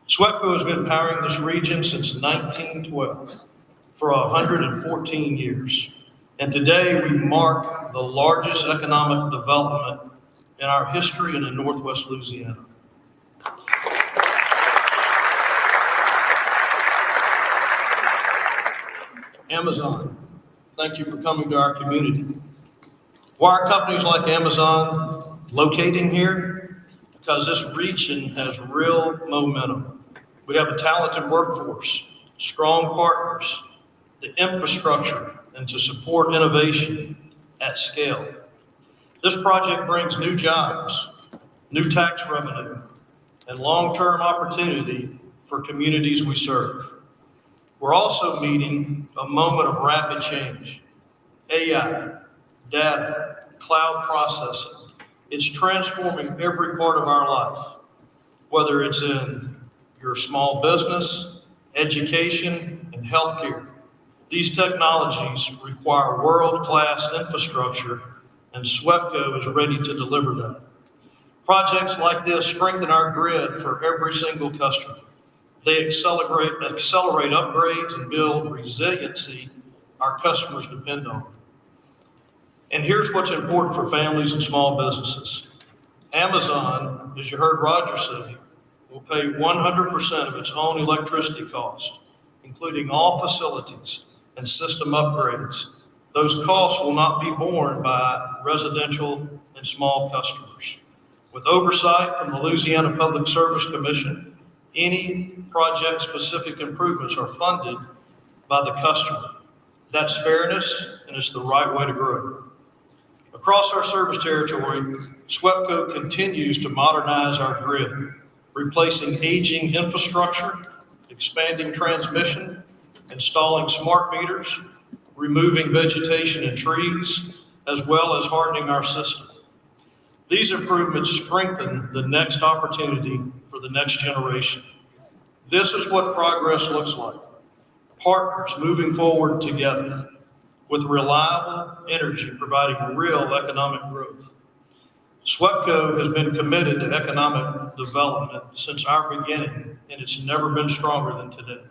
SWEPCO has been powering this region since 1912 for 114 years. And today we mark the largest economic development in our history in Northwest Louisiana. Amazon, thank you for coming to our community. Why are companies like Amazon locating here? Because this region has real momentum. We have a talented workforce, strong partners, the infrastructure, and to support innovation at scale. This project brings new jobs, new tax revenue, and long-term opportunity for communities we serve. We're also meeting a moment of rapid change. AI, data, cloud processing. It's transforming every part of our life, whether it's in your small business, education, and healthcare. These technologies require world-class infrastructure, and SWEPCO is ready to deliver that. Projects like this strengthen our grid for every single customer. They accelerate upgrades and build resiliency our customers depend on. And here's what's important for families and small businesses. Amazon, as you heard Roger say, will pay 100% of its own electricity cost, including all facilities and system upgrades. Those costs will not be borne by residential and small customers. With oversight from the Louisiana Public Service Commission, any project-specific improvements are funded by the customer. That's fairness, and it's the right way to grow. Across our service territory, SWEPCO continues to modernize our grid, replacing aging infrastructure, expanding transmission, installing smart meters, removing vegetation and trees, as well as hardening our system. These improvements strengthen the next opportunity for the next generation. This is what progress looks like. Partners moving forward together with reliable energy providing real economic growth. SWEPCO has been committed to economic development since our beginning, and it's never been stronger than today.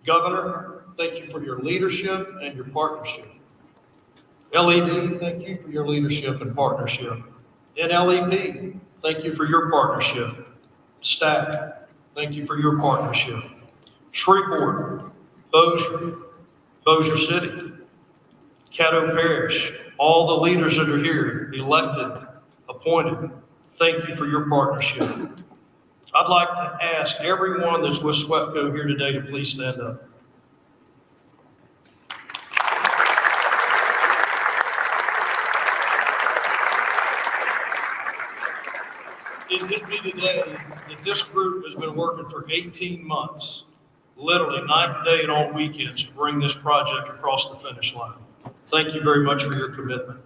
Governor, thank you for your leadership and your partnership. LED, thank you for your leadership and partnership. NLEP, thank you for your partnership. STAC, thank you for your partnership. Shreveport, Bossier City, Caddo Parish, all the leaders that are here, elected, appointed, thank you for your partnership. I'd like to ask everyone that's with SWEPCO here today to please stand up. It hit me today that this group has been working for 18 months, literally night and day and on weekends, to bring this project across the finish line. Thank you very much for your commitment.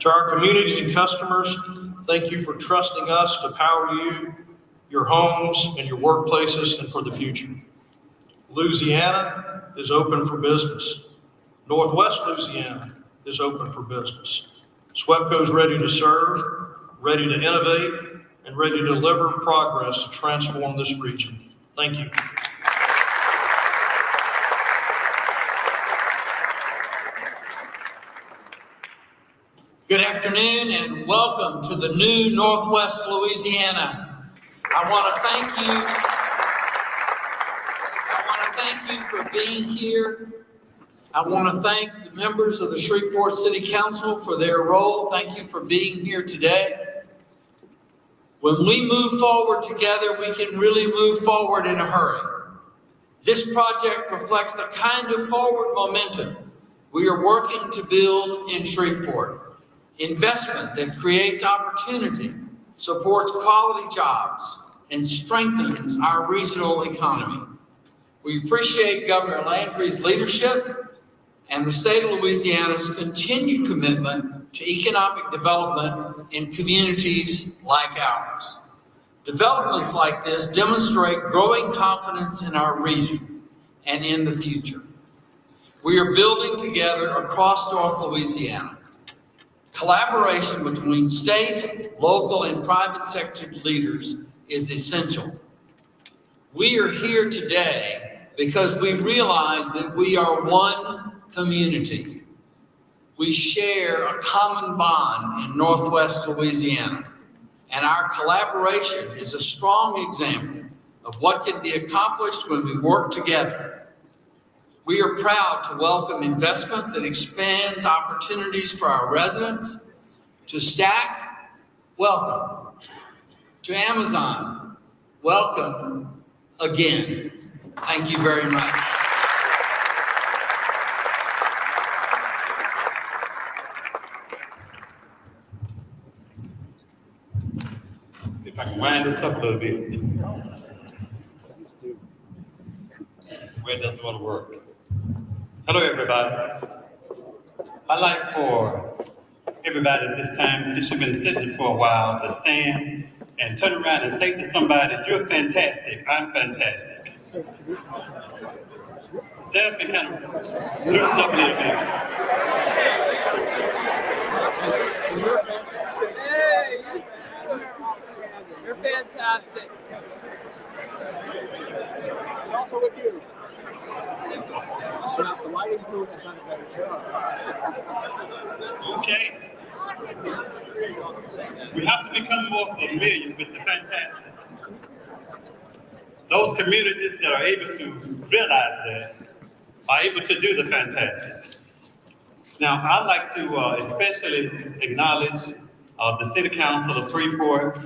To our communities and customers, thank you for trusting us to power you, your homes, and your workplaces, and for the future. Louisiana is open for business. Northwest Louisiana is open for business. SWEPCO is ready to serve, ready to innovate, and ready to deliver progress to transform this region. Thank you. Good afternoon and welcome to the new Northwest Louisiana. I want to thank you for being here. I want to thank the members of the Shreveport City Council for their role. Thank you for being here today. When we move forward together, we can really move forward in a hurry. This project reflects the kind of forward momentum we are working to build in Shreveport. Investment that creates opportunity, supports quality jobs, and strengthens our regional economy. We appreciate Governor Landry's leadership and the state of Louisiana's continued commitment to economic development in communities like ours. Developments like this demonstrate growing confidence in our region and in the future. We are building together across North Louisiana. Collaboration between state, local, and private sector leaders is essential. We are here today because we realize that we are one community. We share a common bond in Northwest Louisiana, and our collaboration is a strong example of what can be accomplished when we work together. We are proud to welcome investment that expands opportunities for our residents. To STAC, welcome. To Amazon, welcome again. Thank you very much. See if I can wind this up a little bit. Where does it want to work? Hello, everybody. I'd like for everybody at this time, since you've been sitting for a while, to stand and turn around and say to somebody, "You're fantastic, I'm fantastic." Stand up and kind of loosen up a little bit. Hey, you're fantastic. you. But the lighting crew has done a better job. Okay. We have to become more familiar with the fantastic. Those communities that are able to realize that are able to do the fantastic. Now, I'd like to especially acknowledge the City Council of Shreveport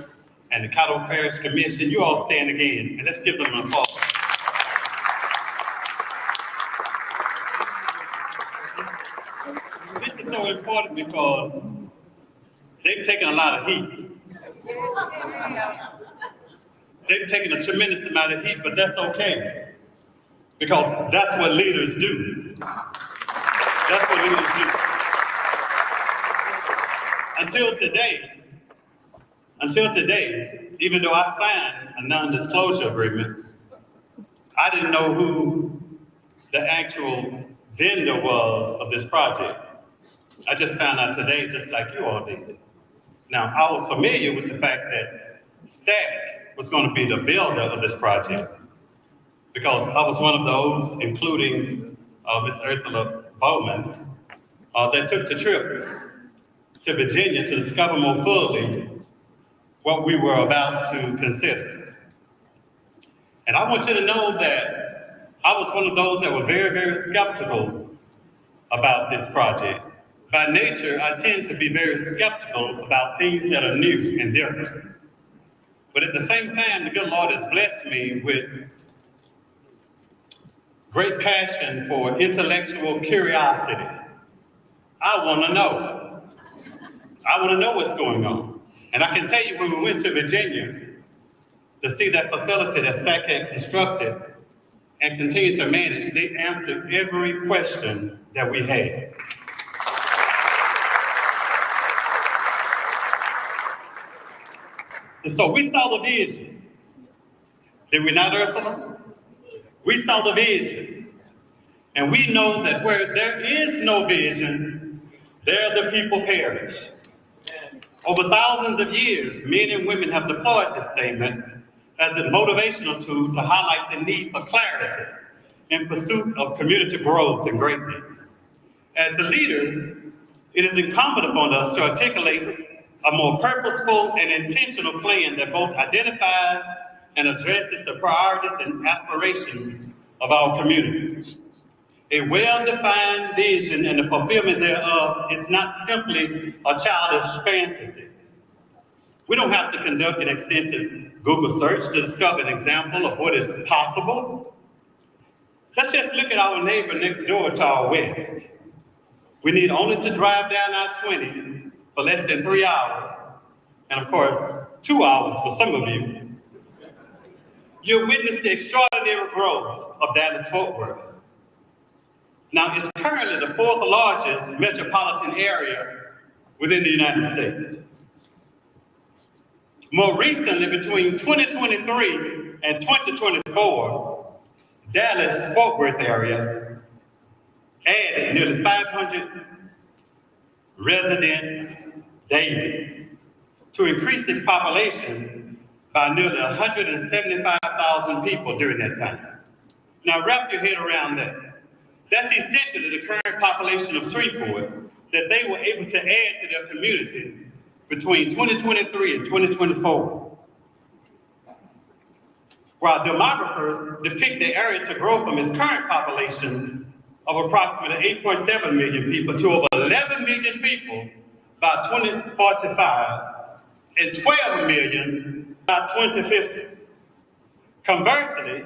and the Caddo Parish Commission. You all stand again, and let's give them an applause. This is so important because they've taken a lot of heat. They've taken a tremendous amount of heat, but that's okay. Because that's what leaders do. That's what leaders do. Until today, even though I signed a non-disclosure agreement, I didn't know who the actual vendor was of this project. I just found out today, just like you all did. Now, I was familiar with the fact that Stack was going to be the builder of this project because I was one of those, including Ms. Ursula Bowman, that took the trip to Virginia to discover more fully what we were about to consider. And I want you to know that I was one of those that were very, very skeptical about this project. By nature, I tend to be very skeptical about things that are new and different. But at the same time, the good Lord has blessed me with great passion for intellectual curiosity. I want to know. I want to know what's going on. And I can tell you when we went to Virginia to see that facility that Stack had constructed and continued to manage, they answered every question that we had. And so we saw the vision. Did we not, Ursula? We saw the vision. And we know that where there is no vision, there the people perish. Over thousands of years, men and women have deployed this statement as a motivational tool to highlight the need for clarity in pursuit of community growth and greatness. As the leaders, it is incumbent upon us to articulate a more purposeful and intentional plan that both identifies and addresses the priorities and aspirations of our communities. A well-defined vision and the fulfillment thereof is not simply a childish fantasy. We don't have to conduct an extensive Google search to discover an example of what is possible. Let's just look at our neighbor next door to our west. We need only to drive down I-20 for less than 3 hours, and of course, 2 hours for some of you. You'll witness the extraordinary growth of Dallas-Fort Worth. Now, it's currently the 4th largest metropolitan area within the United States. More recently, between 2023 and 2024, Dallas-Fort Worth area added nearly 500 residents daily to increase its population by nearly 175,000 people during that time. Now, wrap your head around that. That's essentially the current population of Shreveport that they were able to add to their community between 2023 and 2024. While demographers depict the area to grow from its current population of approximately 8.7 million people to over 11 million people by 2045 and 12 million by 2050. Conversely,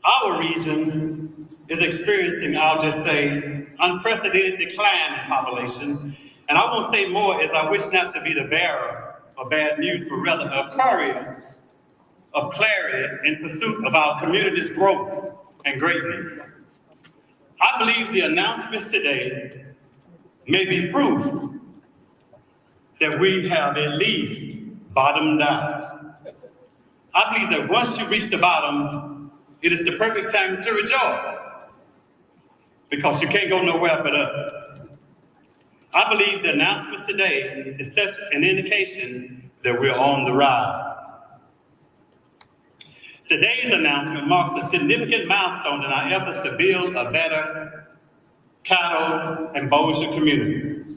our region is experiencing, I'll just say, unprecedented decline in population. And I won't say more as I wish not to be the bearer of bad news, but rather a courier of clarity in pursuit of our community's growth and greatness. I believe the announcements today may be proof that we have at least bottomed out. I believe that once you reach the bottom, it is the perfect time to rejoice because you can't go nowhere but up. I believe the announcements today is such an indication that we're on the rise. Today's announcement marks a significant milestone in our efforts to build a better Caddo and Bossier community.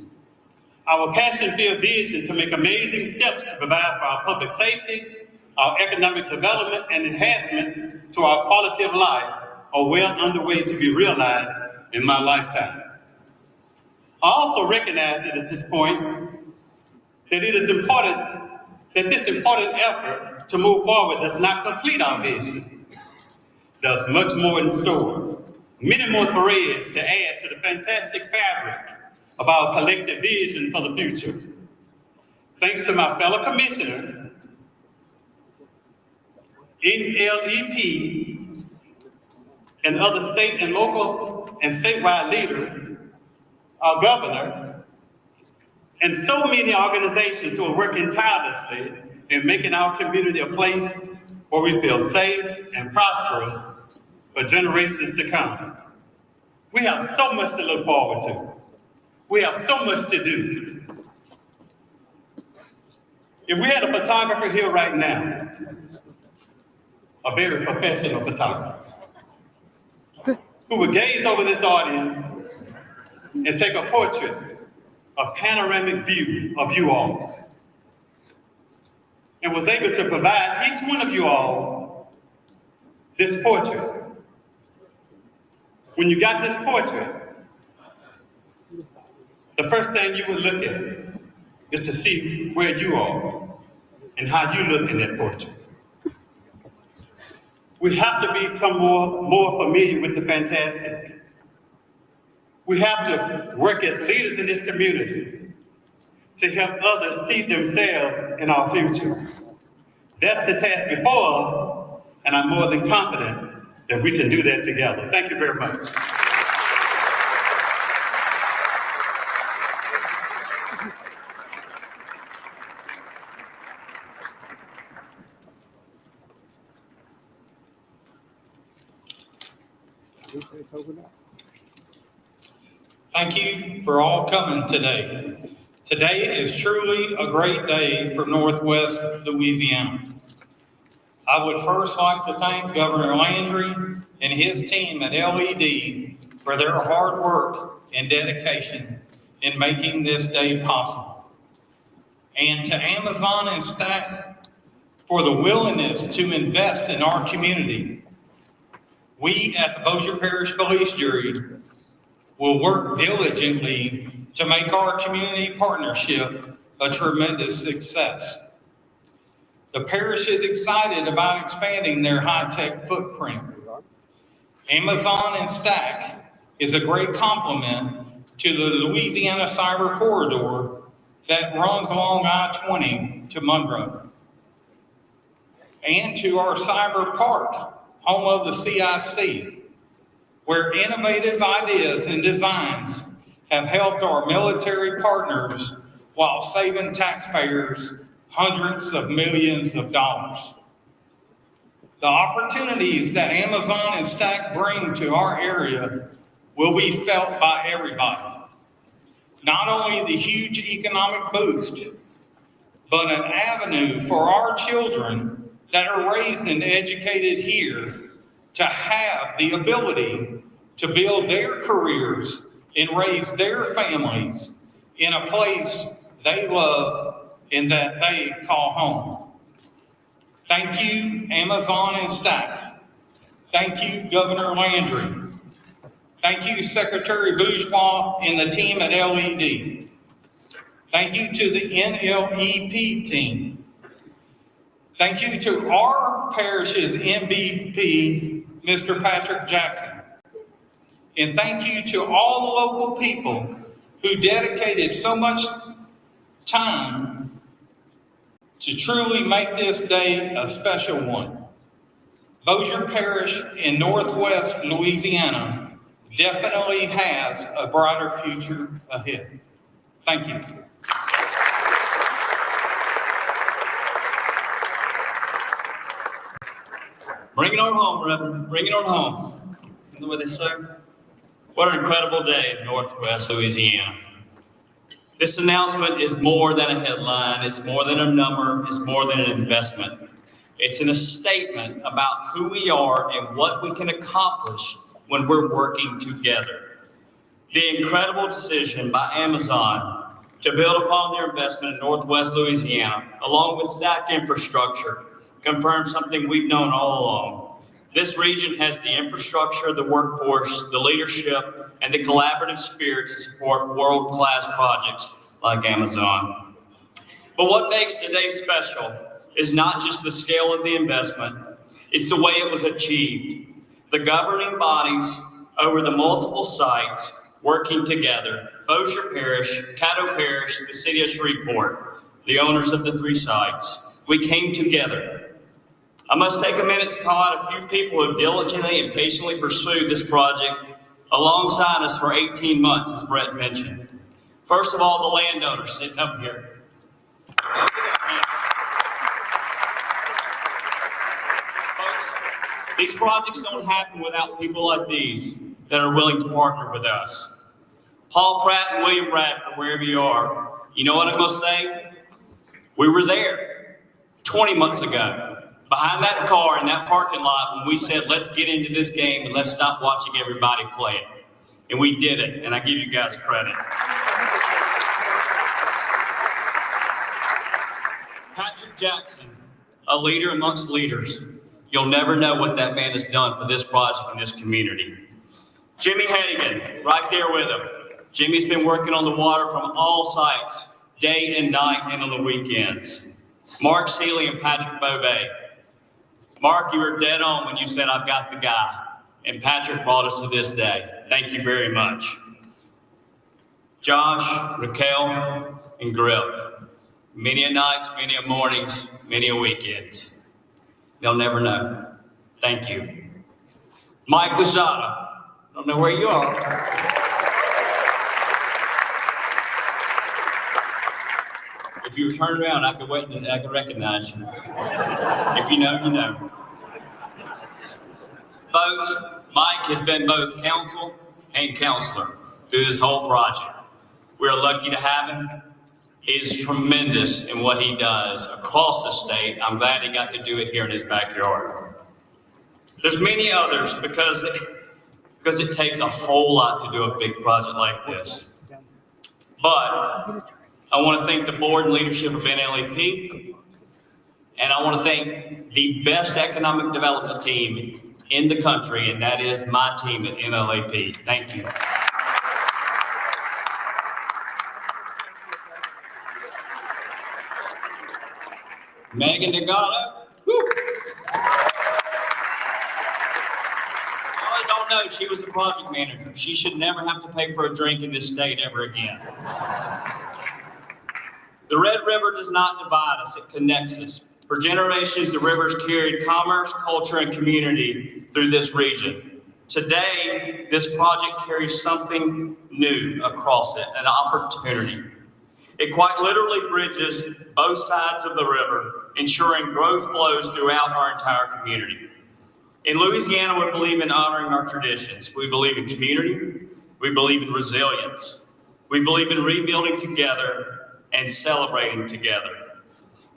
Our passion-filled vision to make amazing steps to provide for our public safety, our economic development, and enhancements to our quality of life are well underway to be realized in my lifetime. I also recognize that at this point, that it is important that this important effort to move forward does not complete our vision. There's much more in store, many more threads to add to the fantastic fabric of our collective vision for the future. Thanks to my fellow commissioners, NLEP, and other state and local and statewide leaders, our governor, and so many organizations who are working tirelessly in making our community a place where we feel safe and prosperous for generations to come. We have so much to look forward to. We have so much to do. If we had a photographer here right now, a very professional photographer, who would gaze over this audience and take a portrait, a panoramic view of you all, and was able to provide each one of you all this portrait. When you got this portrait, the first thing you would look at is to see where you are and how you look in that portrait. We have to become more familiar with the fantastic. We have to work as leaders in this community to help others see themselves in our future. That's the task before us, and I'm more than confident that we can do that together. Thank you very much. Thank you for all coming today. Today is truly a great day for Northwest Louisiana. I would first like to thank Governor Landry and his team at LED for their hard work and dedication in making this day possible. And to Amazon and Stack for the willingness to invest in our community. We at the Bossier Parish Police Jury will work diligently to make our community partnership a tremendous success. The parish is excited about expanding their high-tech footprint. Amazon and Stack is a great complement to the Louisiana Cyber Corridor that runs along I-20 to Monroe, and to our Cyber Park, home of the CIC, where innovative ideas and designs have helped our military partners while saving taxpayers hundreds of millions of dollars. The opportunities that Amazon and Stack bring to our area will be felt by everybody. Not only the huge economic boost, but an avenue for our children that are raised and educated here to have the ability to build their careers and raise their families in a place they love and that they call home. Thank you, Amazon and Stack. Thank you, Governor Landry. Thank you, Secretary Bourgeois and the team at LED. Thank you to the NLEP team. Thank you to our parish's MVP, Mr. Patrick Jackson. And thank you to all the local people who dedicated so much time to truly make this day a special one. Bossier Parish in Northwest Louisiana definitely has a brighter future ahead. Thank you. Bring it on home, Reverend. Bring it on home. You know what they say? What an incredible day in Northwest Louisiana. This announcement is more than a headline. It's more than a number. It's more than an investment. It's a statement about who we are and what we can accomplish when we're working together. The incredible decision by Amazon to build upon their investment in Northwest Louisiana, along with stacked infrastructure, confirms something we've known all along. This region has the infrastructure, the workforce, the leadership, and the collaborative spirit to support world-class projects like Amazon. But what makes today special is not just the scale of the investment, it's the way it was achieved. The governing bodies over the multiple sites working together, Bossier Parish, Caddo Parish, the city of Shreveport, the owners of the 3 sites, we came together. I must take a minute to call out a few people who diligently and patiently pursued this project alongside us for 18 months, as Brett mentioned. First of all, the landowners sitting up here. Folks, these projects don't happen without people like these that are willing to partner with us. Paul Pratt and William Radford, wherever you are, you know what I'm going to say? We were there 20 months ago, behind that car in that parking lot when we said, let's get into this game and let's stop watching everybody play it. And we did it, and I give you guys credit. Patrick Jackson, a leader amongst leaders. You'll never know what that man has done for this project and this community. Jimmy Hagan, right there with him. Jimmy's been working on the water from all sites, day and night and on the weekends. Mark Seeley and Patrick Beauvais. Mark, you were dead on when you said, I've got the guy. And Patrick brought us to this day. Thank you very much. Josh, Raquel, and Griff. Many a nights, many a mornings, many a weekends. They'll never know. Thank you. Mike Lozada. Don't know where you are. If you turn around, I could recognize you. If you know, you know. Folks, Mike has been both counsel and counselor through this whole project. We're lucky to have him. He's tremendous in what he does across the state. I'm glad he got to do it here in his backyard. There's many others because it takes a whole lot to do a big project like this. But I want to thank the board and leadership of NLEP, and I want to thank the best economic development team in the country, and that is my team at NLEP. Thank you. Megan Degato. I don't know, she was the project manager. She should never have to pay for a drink in this state ever again. The Red River does not divide us, it connects us. For generations, the rivers carried commerce, culture, and community through this region. Today, this project carries something new across it, an opportunity. It quite literally bridges both sides of the river, ensuring growth flows throughout our entire community. In Louisiana, we believe in honoring our traditions. We believe in community. We believe in resilience. We believe in rebuilding together and celebrating together.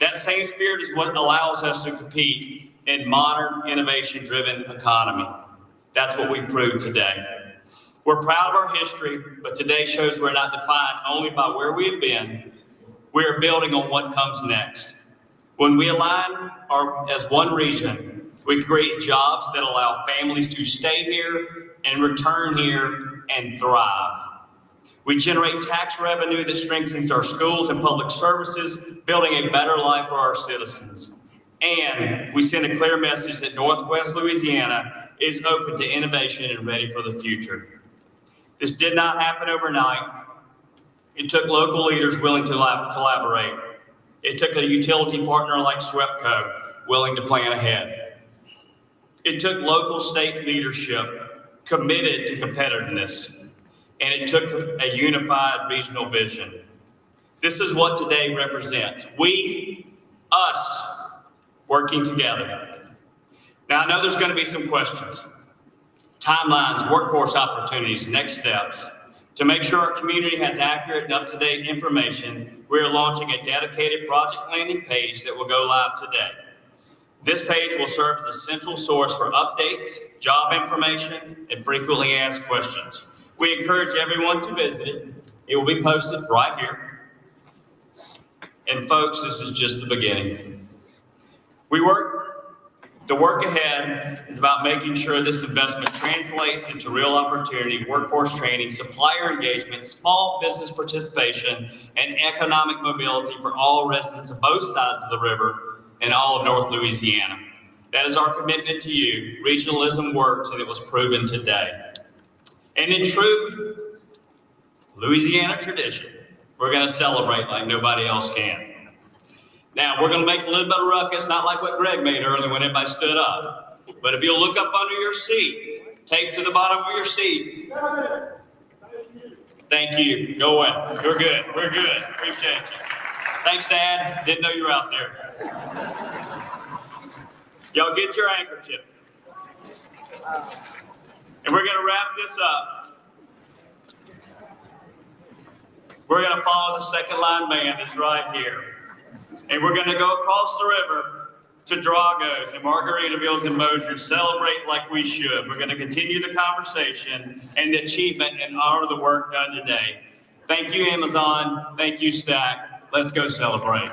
That same spirit is what allows us to compete in modern, innovation-driven economy. That's what we proved today. We're proud of our history, but today shows we're not defined only by where we have been. We are building on what comes next. When we align as one region, we create jobs that allow families to stay here and return here and thrive. We generate tax revenue that strengthens our schools and public services, building a better life for our citizens. And we send a clear message that Northwest Louisiana is open to innovation and ready for the future. This did not happen overnight. It took local leaders willing to collaborate. It took a utility partner like SWEPCO willing to plan ahead. It took local state leadership committed to competitiveness. And it took a unified regional vision. This is what today represents. We, us, working together. Now, I know there's going to be some questions. Timelines, workforce opportunities, next steps. To make sure our community has accurate and up-to-date information, we are launching a dedicated project landing page that will go live today. This page will serve as a central source for updates, job information, and frequently asked questions. We encourage everyone to visit it. It will be posted right here. And folks, this is just the beginning. The work ahead is about making sure this investment translates into real opportunity, workforce training, supplier engagement, small business participation, and economic mobility for all residents of both sides of the river and all of North Louisiana. That is our commitment to you. Regionalism works, and it was proven today. And in true Louisiana tradition, we're going to celebrate like nobody else can. Now, we're going to make a little bit of ruckus, not like what Greg made earlier when everybody stood up. But if you'll look up under your seat, tape to the bottom of your seat. Thank you. Go away. You're good. We're good. Appreciate you. Thanks, Dad. Didn't know you were out there. Y'all get your handkerchief. And we're going to wrap this up. We're going to follow the second line band that's right here. And we're going to go across the river to Drago's and Margaritavilles and Mosier, celebrate like we should. We're going to continue the conversation and the achievement and honor the work done today. Thank you, Amazon. Thank you, Stack. Let's go celebrate.